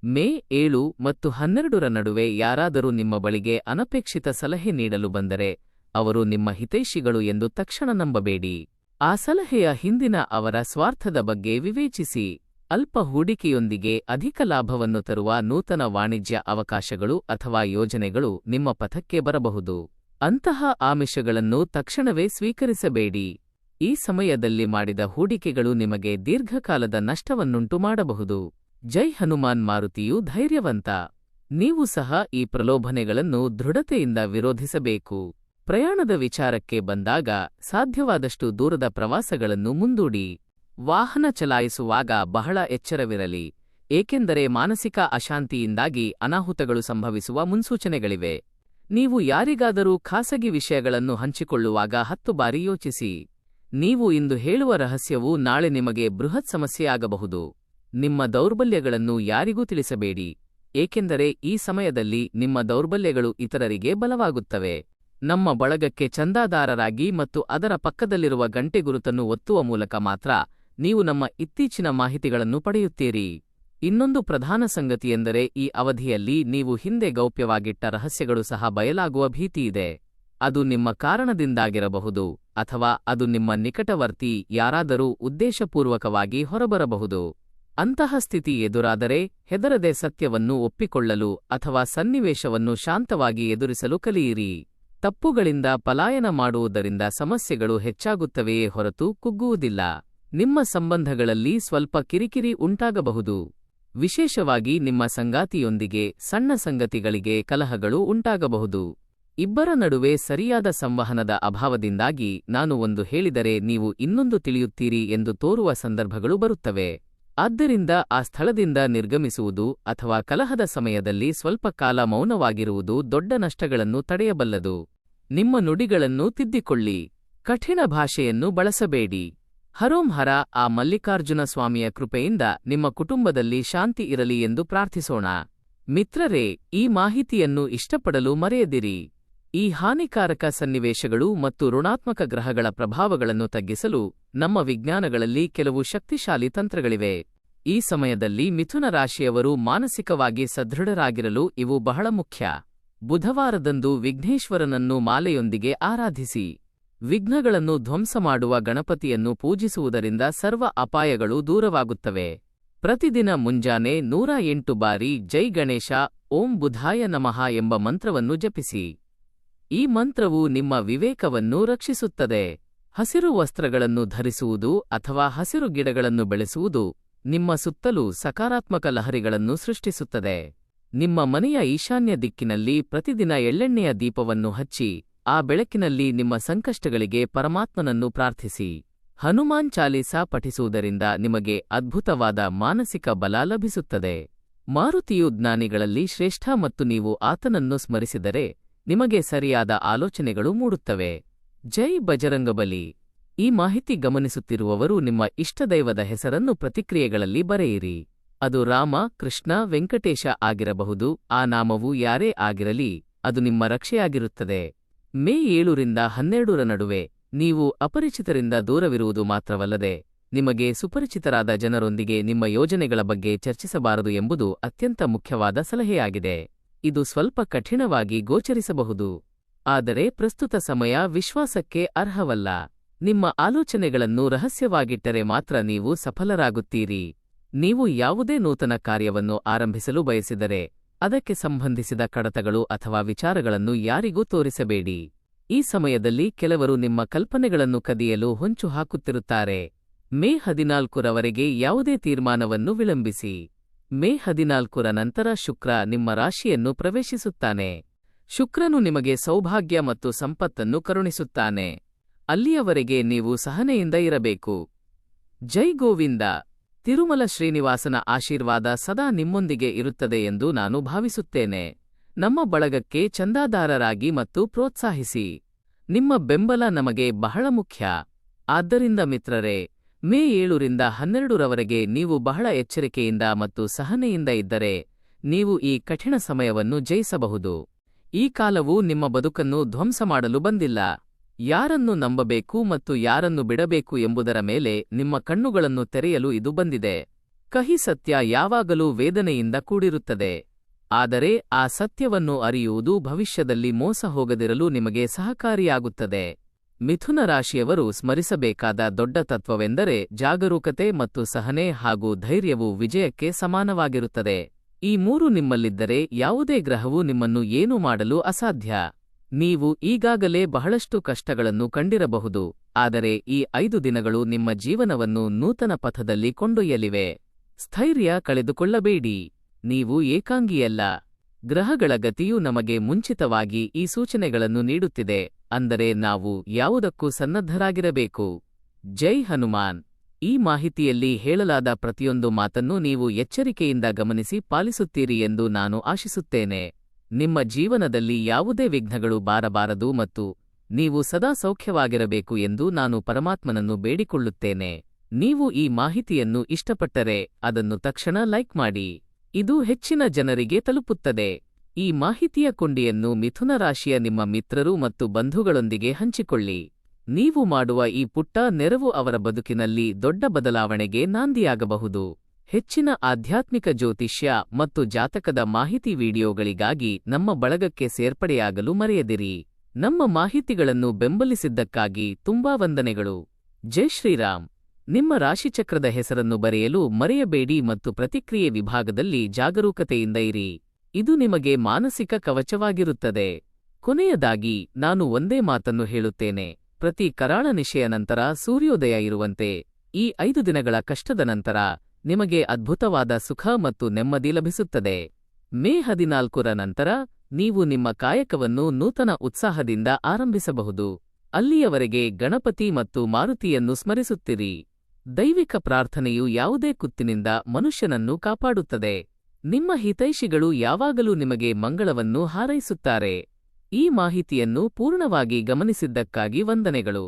A: ಮೇ 7 ಮತ್ತು 12ರ ನಡುವೆ ಯಾರಾದರೂ ನಿಮ್ಮ ಬಳಿಗೆ ಅನಪೇಕ್ಷಿತ ಸಲಹೆ ನೀಡಲು ಬಂದರೆ ಅವರು ನಿಮ್ಮ ಹಿತೈಷಿಗಳು ಎಂದು ತಕ್ಷಣ ನಂಬಬೇಡಿ. ಆ ಸಲಹೆಯ ಹಿಂದಿನ ಅವರ ಸ್ವಾರ್ಥದ ಬಗ್ಗೆ ವಿವೇಚಿಸಿ. ಅಲ್ಪ ಹೂಡಿಕೆಯೊಂದಿಗೆ ಅಧಿಕ ಲಾಭವನ್ನು ತರುವ ನೂತನ ವಾಣಿಜ್ಯ ಅವಕಾಶಗಳು ಅಥವಾ ಯೋಜನೆಗಳು ನಿಮ್ಮ ಪಥಕ್ಕೆ ಬರಬಹುದು. ಅಂತಹ ಆಮಿಷಗಳನ್ನು ತಕ್ಷಣವೇ ಸ್ವೀಕರಿಸಬೇಡಿ. ಈ ಸಮಯದಲ್ಲಿ ಮಾಡಿದ ಹೂಡಿಕೆಗಳು ನಿಮಗೆ ದೀರ್ಘಕಾಲದ ನಷ್ಟವನ್ನುಂಟು ಮಾಡಬಹುದು. ಜೈ ಹನುಮಾನ್. ಮಾರುತಿಯು ಧೈರ್ಯವಂತ. ನೀವು ಸಹ ಈ ಪ್ರಲೋಭನೆಗಳನ್ನು ದೃಢತೆಯಿಂದ ವಿರೋಧಿಸಬೇಕು. ಪ್ರಯಾಣದ ವಿಚಾರಕ್ಕೆ ಬಂದಾಗ ಸಾಧ್ಯವಾದಷ್ಟು ದೂರದ ಪ್ರವಾಸಗಳನ್ನು ಮುಂದೂಡಿ. ವಾಹನ ಚಲಾಯಿಸುವಾಗ ಬಹಳ ಎಚ್ಚರವಿರಲಿ, ಏಕೆಂದರೆ ಮಾನಸಿಕ ಅಶಾಂತಿಯಿಂದಾಗಿ ಅನಾಹುತಗಳು ಸಂಭವಿಸುವ ಮುನ್ಸೂಚನೆಗಳಿವೆ. ನೀವು ಯಾರಿಗಾದರೂ ಖಾಸಗಿ ವಿಷಯಗಳನ್ನು ಹಂಚಿಕೊಳ್ಳುವಾಗ 10 ಬಾರಿ ಯೋಚಿಸಿ. ನೀವು ಇಂದು ಹೇಳುವ ರಹಸ್ಯವು ನಾಳೆ ನಿಮಗೆ ಬೃಹತ್ ಸಮಸ್ಯೆಯಾಗಬಹುದು. ನಿಮ್ಮ ದೌರ್ಬಲ್ಯಗಳನ್ನು ಯಾರಿಗೂ ತಿಳಿಸಬೇಡಿ, ಏಕೆಂದರೆ ಈ ಸಮಯದಲ್ಲಿ ನಿಮ್ಮ ದೌರ್ಬಲ್ಯಗಳು ಇತರರಿಗೆ ಬಲವಾಗುತ್ತವೆ. ನಮ್ಮ ಬಳಗಕ್ಕೆ ಚಂದಾದಾರರಾಗಿ ಮತ್ತು ಅದರ ಪಕ್ಕದಲ್ಲಿರುವ ಗಂಟೆ ಗುರುತನ್ನು ಒತ್ತುವ ಮೂಲಕ ಮಾತ್ರ ನೀವು ನಮ್ಮ ಇತ್ತೀಚಿನ ಮಾಹಿತಿಗಳನ್ನು ಪಡೆಯುತ್ತೀರಿ. ಇನ್ನೊಂದು ಪ್ರಧಾನ ಸಂಗತಿಯೆಂದರೆ ಈ ಅವಧಿಯಲ್ಲಿ ನೀವು ಹಿಂದೆ ಗೌಪ್ಯವಾಗಿಟ್ಟ ರಹಸ್ಯಗಳು ಸಹ ಬಯಲಾಗುವ ಭೀತಿಯಿದೆ. ಅದು ನಿಮ್ಮ ಕಾರಣದಿಂದಾಗಿರಬಹುದು ಅಥವಾ ಅದು ನಿಮ್ಮ ನಿಕಟವರ್ತಿ ಯಾರಾದರೂ ಉದ್ದೇಶಪೂರ್ವಕವಾಗಿ ಹೊರಬರಬಹುದು. ಅಂತಹ ಸ್ಥಿತಿ ಎದುರಾದರೆ ಹೆದರದೆ ಸತ್ಯವನ್ನು ಒಪ್ಪಿಕೊಳ್ಳಲು ಅಥವಾ ಸನ್ನಿವೇಶವನ್ನು ಶಾಂತವಾಗಿ ಎದುರಿಸಲು ಕಲಿಯಿರಿ. ತಪ್ಪುಗಳಿಂದ ಪಲಾಯನ ಮಾಡುವುದರಿಂದ ಸಮಸ್ಯೆಗಳು ಹೆಚ್ಚಾಗುತ್ತವೆಯೇ ಹೊರತು ಕುಗ್ಗುವುದಿಲ್ಲ. ನಿಮ್ಮ ಸಂಬಂಧಗಳಲ್ಲಿ ಸ್ವಲ್ಪ ಕಿರಿಕಿರಿ ಉಂಟಾಗಬಹುದು. ವಿಶೇಷವಾಗಿ ನಿಮ್ಮ ಸಂಗಾತಿಯೊಂದಿಗೆ ಸಣ್ಣ ಸಂಗತಿಗಳಿಗೆ ಕಲಹಗಳು ಉಂಟಾಗಬಹುದು. ಇಬ್ಬರ ನಡುವೆ ಸರಿಯಾದ ಸಂವಹನದ ಅಭಾವದಿಂದಾಗಿ ನಾನು ಒಂದು ಹೇಳಿದರೆ ನೀವು ಇನ್ನೊಂದು ತಿಳಿಯುತ್ತೀರಿ ಎಂದು ತೋರುವ ಸಂದರ್ಭಗಳು ಬರುತ್ತವೆ. ಆದ್ದರಿಂದ ಆ ಸ್ಥಳದಿಂದ ನಿರ್ಗಮಿಸುವುದು ಅಥವಾ ಕಲಹದ ಸಮಯದಲ್ಲಿ ಸ್ವಲ್ಪ ಕಾಲ ಮೌನವಾಗಿರುವುದು ದೊಡ್ಡ ನಷ್ಟಗಳನ್ನು ತಡೆಯಬಲ್ಲದು. ನಿಮ್ಮ ನುಡಿಗಳನ್ನು ತಿದ್ದಿಕೊಳ್ಳಿ. ಕಠಿಣ ಭಾಷೆಯನ್ನು ಬಳಸಬೇಡಿ. ಹರೋಂ ಹರ ಆ ಮಲ್ಲಿಕಾರ್ಜುನ ಸ್ವಾಮಿಯ ಕೃಪೆಯಿಂದ ನಿಮ್ಮ ಕುಟುಂಬದಲ್ಲಿ ಶಾಂತಿ ಇರಲಿ ಎಂದು ಪ್ರಾರ್ಥಿಸೋಣ. ಮಿತ್ರರೇ, ಈ ಮಾಹಿತಿಯನ್ನು ಇಷ್ಟಪಡಲು ಮರೆಯದಿರಿ. ಈ ಹಾನಿಕಾರಕ ಸನ್ನಿವೇಶಗಳು ಮತ್ತು ಋಣಾತ್ಮಕ ಗ್ರಹಗಳ ಪ್ರಭಾವಗಳನ್ನು ತಗ್ಗಿಸಲು ನಮ್ಮ ವಿಜ್ಞಾನಗಳಲ್ಲಿ ಕೆಲವು ಶಕ್ತಿಶಾಲಿ ತಂತ್ರಗಳಿವೆ. ಈ ಸಮಯದಲ್ಲಿ ಮಿಥುನ ರಾಶಿಯವರು ಮಾನಸಿಕವಾಗಿ ಸದೃಢರಾಗಿರಲು ಇವು ಬಹಳ ಮುಖ್ಯ. ಬುಧವಾರದಂದು ವಿಘ್ನೇಶ್ವರನನ್ನು ಮಾಲೆಯೊಂದಿಗೆ ಆರಾಧಿಸಿ. ವಿಘ್ನಗಳನ್ನು ಧ್ವಂಸ ಮಾಡುವ ಗಣಪತಿಯನ್ನು ಪೂಜಿಸುವುದರಿಂದ ಸರ್ವ ಅಪಾಯಗಳು ದೂರವಾಗುತ್ತವೆ. ಪ್ರತಿದಿನ ಮುಂಜಾನೆ 108 ಬಾರಿ ಜೈ ಗಣೇಶ ಓಂ ಬುಧಾಯ ನಮಃ ಎಂಬ ಮಂತ್ರವನ್ನು ಜಪಿಸಿ. ಈ ಮಂತ್ರವು ನಿಮ್ಮ ವಿವೇಕವನ್ನು ರಕ್ಷಿಸುತ್ತದೆ. ಹಸಿರು ವಸ್ತ್ರಗಳನ್ನು ಧರಿಸುವುದು ಅಥವಾ ಹಸಿರು ಗಿಡಗಳನ್ನು ಬೆಳೆಸುವುದು ನಿಮ್ಮ ಸುತ್ತಲೂ ಸಕಾರಾತ್ಮಕ ಲಹರಿಗಳನ್ನು ಸೃಷ್ಟಿಸುತ್ತದೆ. ನಿಮ್ಮ ಮನೆಯ ಈಶಾನ್ಯ ದಿಕ್ಕಿನಲ್ಲಿ ಪ್ರತಿದಿನ ಎಳ್ಳೆಣ್ಣೆಯ ದೀಪವನ್ನು ಹಚ್ಚಿ ಆ ಬೆಳಕಿನಲ್ಲಿ ನಿಮ್ಮ ಸಂಕಷ್ಟಗಳಿಗೆ ಪರಮಾತ್ಮನನ್ನು ಪ್ರಾರ್ಥಿಸಿ. ಹನುಮಾನ್ ಚಾಲೀಸಾ ಪಠಿಸುವುದರಿಂದ ನಿಮಗೆ ಅದ್ಭುತವಾದ ಮಾನಸಿಕ ಬಲ ಲಭಿಸುತ್ತದೆ. ಮಾರುತಿಯು ಜ್ಞಾನಿಗಳಲ್ಲಿ ಶ್ರೇಷ್ಠ ಮತ್ತು ನೀವು ಆತನನ್ನು ಸ್ಮರಿಸಿದರೆ ನಿಮಗೆ ಸರಿಯಾದ ಆಲೋಚನೆಗಳು ಮೂಡುತ್ತವೆ. ಜೈ ಬಜರಂಗಬಲಿ. ಈ ಮಾಹಿತಿ ಗಮನಿಸುತ್ತಿರುವವರು ನಿಮ್ಮ ಇಷ್ಟದೈವದ ಹೆಸರನ್ನು ಪ್ರತಿಕ್ರಿಯೆಗಳಲ್ಲಿ ಬರೆಯಿರಿ. ಅದು ರಾಮ, ಕೃಷ್ಣ, ವೆಂಕಟೇಶ ಆಗಿರಬಹುದು. ಆ ನಾಮವು ಯಾರೇ ಆಗಿರಲಿ, ಅದು ನಿಮ್ಮ ರಕ್ಷೆಯಾಗಿರುತ್ತದೆ. ಮೇ 7 ರಿಂದ 12ರ ನಡುವೆ ನೀವು ಅಪರಿಚಿತರಿಂದ ದೂರವಿರುವುದು ಮಾತ್ರವಲ್ಲದೆ ನಿಮಗೆ ಸುಪರಿಚಿತರಾದ ಜನರೊಂದಿಗೆ ನಿಮ್ಮ ಯೋಜನೆಗಳ ಬಗ್ಗೆ ಚರ್ಚಿಸಬಾರದು ಎಂಬುದು ಅತ್ಯಂತ ಮುಖ್ಯವಾದ ಸಲಹೆಯಾಗಿದೆ. ಇದು ಸ್ವಲ್ಪ ಕಠಿಣವಾಗಿ ಗೋಚರಿಸಬಹುದು, ಆದರೆ ಪ್ರಸ್ತುತ ಸಮಯ ವಿಶ್ವಾಸಕ್ಕೆ ಅರ್ಹವಲ್ಲ. ನಿಮ್ಮ ಆಲೋಚನೆಗಳನ್ನು ರಹಸ್ಯವಾಗಿಟ್ಟರೆ ಮಾತ್ರ ನೀವು ಸಫಲರಾಗುತ್ತೀರಿ. ನೀವು ಯಾವುದೇ ನೂತನ ಕಾರ್ಯವನ್ನು ಆರಂಭಿಸಲು ಬಯಸಿದರೆ ಅದಕ್ಕೆ ಸಂಬಂಧಿಸಿದ ಕಡತಗಳು ಅಥವಾ ವಿಚಾರಗಳನ್ನು ಯಾರಿಗೂ ತೋರಿಸಬೇಡಿ. ಈ ಸಮಯದಲ್ಲಿ ಕೆಲವರು ನಿಮ್ಮ ಕಲ್ಪನೆಗಳನ್ನು ಕದಿಯಲು ಹೊಂಚು ಹಾಕುತ್ತಿರುತ್ತಾರೆ. ಮೇ 14ರವರೆಗೆ ಯಾವುದೇ ತೀರ್ಮಾನವನ್ನು ವಿಳಂಬಿಸಿ. ಮೇ 14ರ ನಂತರ ಶುಕ್ರ ನಿಮ್ಮ ರಾಶಿಯನ್ನು ಪ್ರವೇಶಿಸುತ್ತಾನೆ. ಶುಕ್ರನು ನಿಮಗೆ ಸೌಭಾಗ್ಯ ಮತ್ತು ಸಂಪತ್ತನ್ನು ಕರುಣಿಸುತ್ತಾನೆ. ಅಲ್ಲಿಯವರೆಗೆ ನೀವು ಸಹನೆಯಿಂದ ಇರಬೇಕು. ಜೈ ಗೋವಿಂದ. ತಿರುಮಲ ಶ್ರೀನಿವಾಸನ ಆಶೀರ್ವಾದ ಸದಾ ನಿಮ್ಮೊಂದಿಗೆ ಇರುತ್ತದೆ ಎಂದು ನಾನು ಭಾವಿಸುತ್ತೇನೆ. ನಮ್ಮ ಬಳಗಕ್ಕೆ ಚಂದಾದಾರರಾಗಿ ಮತ್ತು ಪ್ರೋತ್ಸಾಹಿಸಿ. ನಿಮ್ಮ ಬೆಂಬಲ ನಮಗೆ ಬಹಳ ಮುಖ್ಯ. ಆದ್ದರಿಂದ ಮಿತ್ರರೇ, ಮೇ 7ರಿಂದ 12ರವರೆಗೆ ನೀವು ಬಹಳ ಎಚ್ಚರಿಕೆಯಿಂದ ಮತ್ತು ಸಹನೆಯಿಂದ ಇದ್ದರೆ ನೀವು ಈ ಕಠಿಣ ಸಮಯವನ್ನು ಜಯಿಸಬಹುದು. ಈ ಕಾಲವು ನಿಮ್ಮ ಬದುಕನ್ನು ಧ್ವಂಸ ಮಾಡಲು ಬಂದಿಲ್ಲ. ಯಾರನ್ನು ನಂಬಬೇಕು ಮತ್ತು ಯಾರನ್ನು ಬಿಡಬೇಕು ಎಂಬುದರ ಮೇಲೆ ನಿಮ್ಮ ಕಣ್ಣುಗಳನ್ನು ತೆರೆಯಲು ಇದು ಬಂದಿದೆ. ಕಹಿ ಸತ್ಯ ಯಾವಾಗಲೂ ವೇದನೆಯಿಂದ ಕೂಡಿರುತ್ತದೆ, ಆದರೆ ಆ ಸತ್ಯವನ್ನು ಅರಿಯುವುದು ಭವಿಷ್ಯದಲ್ಲಿ ಮೋಸ ಹೋಗದಿರಲು ನಿಮಗೆ ಸಹಕಾರಿಯಾಗುತ್ತದೆ. ಮಿಥುನ ರಾಶಿಯವರು ಸ್ಮರಿಸಬೇಕಾದ ದೊಡ್ಡ ತತ್ವವೆಂದರೆ ಜಾಗರೂಕತೆ ಮತ್ತು ಸಹನೆ ಹಾಗೂ ಧೈರ್ಯವು ವಿಜಯಕ್ಕೆ ಸಮಾನವಾಗಿರುತ್ತದೆ. ಈ ಮೂರು ನಿಮ್ಮಲ್ಲಿದ್ದರೆ ಯಾವುದೇ ಗ್ರಹವು ನಿಮ್ಮನ್ನು ಏನೂ ಮಾಡಲು ಅಸಾಧ್ಯ. ನೀವು ಈಗಾಗಲೇ ಬಹಳಷ್ಟು ಕಷ್ಟಗಳನ್ನು ಕಂಡಿರಬಹುದು, ಆದರೆ ಈ 5 ದಿನಗಳು ನಿಮ್ಮ ಜೀವನವನ್ನು ನೂತನ ಪಥದಲ್ಲಿ ಕೊಂಡೊಯ್ಯಲಿವೆ. ಸ್ಥೈರ್ಯ ಕಳೆದುಕೊಳ್ಳಬೇಡಿ. ನೀವು ಏಕಾಂಗಿಯಲ್ಲ. ಗ್ರಹಗಳ ಗತಿಯು ನಮಗೆ ಮುಂಚಿತವಾಗಿ ಈ ಸೂಚನೆಗಳನ್ನು ನೀಡುತ್ತಿದೆ, ಅಂದರೆ ನಾವು ಯಾವುದಕ್ಕೂ ಸನ್ನದ್ಧರಾಗಿರಬೇಕು. ಜೈ ಹನುಮಾನ್. ಈ ಮಾಹಿತಿಯಲ್ಲಿ ಹೇಳಲಾದ ಪ್ರತಿಯೊಂದು ಮಾತನ್ನು ನೀವು ಎಚ್ಚರಿಕೆಯಿಂದ ಗಮನಿಸಿ ಪಾಲಿಸುತ್ತೀರಿ ಎಂದು ನಾನು ಆಶಿಸುತ್ತೇನೆ. ನಿಮ್ಮ ಜೀವನದಲ್ಲಿ ಯಾವುದೇ ವಿಘ್ನಗಳು ಬಾರಬಾರದು ಮತ್ತು ನೀವು ಸದಾ ಸೌಖ್ಯವಾಗಿರಬೇಕು ಎಂದು ನಾನು ಪರಮಾತ್ಮನನ್ನು ಬೇಡಿಕೊಳ್ಳುತ್ತೇನೆ. ನೀವು ಈ ಮಾಹಿತಿಯನ್ನು ಇಷ್ಟಪಟ್ಟರೆ ಅದನ್ನು ತಕ್ಷಣ ಲೈಕ್ ಮಾಡಿ. ಇದು ಹೆಚ್ಚಿನ ಜನರಿಗೆ ತಲುಪುತ್ತದೆ. ಈ ಮಾಹಿತಿಯ ಕೊಂಡಿಯನ್ನು ಮಿಥುನ ರಾಶಿಯ ನಿಮ್ಮ ಮಿತ್ರರು ಮತ್ತು ಬಂಧುಗಳೊಂದಿಗೆ ಹಂಚಿಕೊಳ್ಳಿ. ನೀವು ಮಾಡುವ ಈ ಪುಟ್ಟ ನೆರವು ಅವರ ಬದುಕಿನಲ್ಲಿ ದೊಡ್ಡ ಬದಲಾವಣೆಗೆ ನಾಂದಿಯಾಗಬಹುದು. ಹೆಚ್ಚಿನ ಆಧ್ಯಾತ್ಮಿಕ ಜ್ಯೋತಿಷ್ಯ ಮತ್ತು ಜಾತಕದ ಮಾಹಿತಿ ವಿಡಿಯೋಗಳಿಗಾಗಿ ನಮ್ಮ ಬಳಗಕ್ಕೆ ಸೇರ್ಪಡೆಯಾಗಲು ಮರೆಯದಿರಿ. ನಮ್ಮ ಮಾಹಿತಿಗಳನ್ನು ಬೆಂಬಲಿಸಿದ್ದಕ್ಕಾಗಿ ತುಂಬಾ ವಂದನೆಗಳು. ಜೈ ಶ್ರೀರಾಮ್. ನಿಮ್ಮ ರಾಶಿಚಕ್ರದ ಹೆಸರನ್ನು ಬರೆಯಲು ಮರೆಯಬೇಡಿ ಮತ್ತು ಪ್ರತಿಕ್ರಿಯೆ ವಿಭಾಗದಲ್ಲಿ ಜಾಗರೂಕತೆಯಿಂದ ಇರಿ. ಇದು ನಿಮಗೆ ಮಾನಸಿಕ ಕವಚವಾಗಿರುತ್ತದೆ. ಕೊನೆಯದಾಗಿ ನಾನು ಒಂದೇ ಮಾತನ್ನು ಹೇಳುತ್ತೇನೆ. ಪ್ರತಿ ಕರಾಳ ನಿಶೆಯ ನಂತರ ಸೂರ್ಯೋದಯ ಇರುವಂತೆ ಈ 5 ದಿನಗಳ ಕಷ್ಟದ ನಂತರ ನಿಮಗೆ ಅದ್ಭುತವಾದ ಸುಖ ಮತ್ತು ನೆಮ್ಮದಿ ಲಭಿಸುತ್ತದೆ. ಮೇ 14ರ ನಂತರ ನೀವು ನಿಮ್ಮ ಕಾಯಕವನ್ನು ನೂತನ ಉತ್ಸಾಹದಿಂದ ಆರಂಭಿಸಬಹುದು. ಅಲ್ಲಿಯವರೆಗೆ ಗಣಪತಿ ಮತ್ತು ಮಾರುತಿಯನ್ನು ಸ್ಮರಿಸುತ್ತಿರಿ. ದೈವಿಕ ಪ್ರಾರ್ಥನೆಯು ಯಾವುದೇ ಕುತ್ತಿನಿಂದ ಮನುಷ್ಯನನ್ನು ಕಾಪಾಡುತ್ತದೆ. ನಿಮ್ಮ ಹಿತೈಷಿಗಳು ಯಾವಾಗಲೂ ನಿಮಗೆ ಮಂಗಳವನ್ನು ಹಾರೈಸುತ್ತಾರೆ. ಈ ಮಾಹಿತಿಯನ್ನು ಪೂರ್ಣವಾಗಿ ಗಮನಿಸಿದ್ದಕ್ಕಾಗಿ ವಂದನೆಗಳು.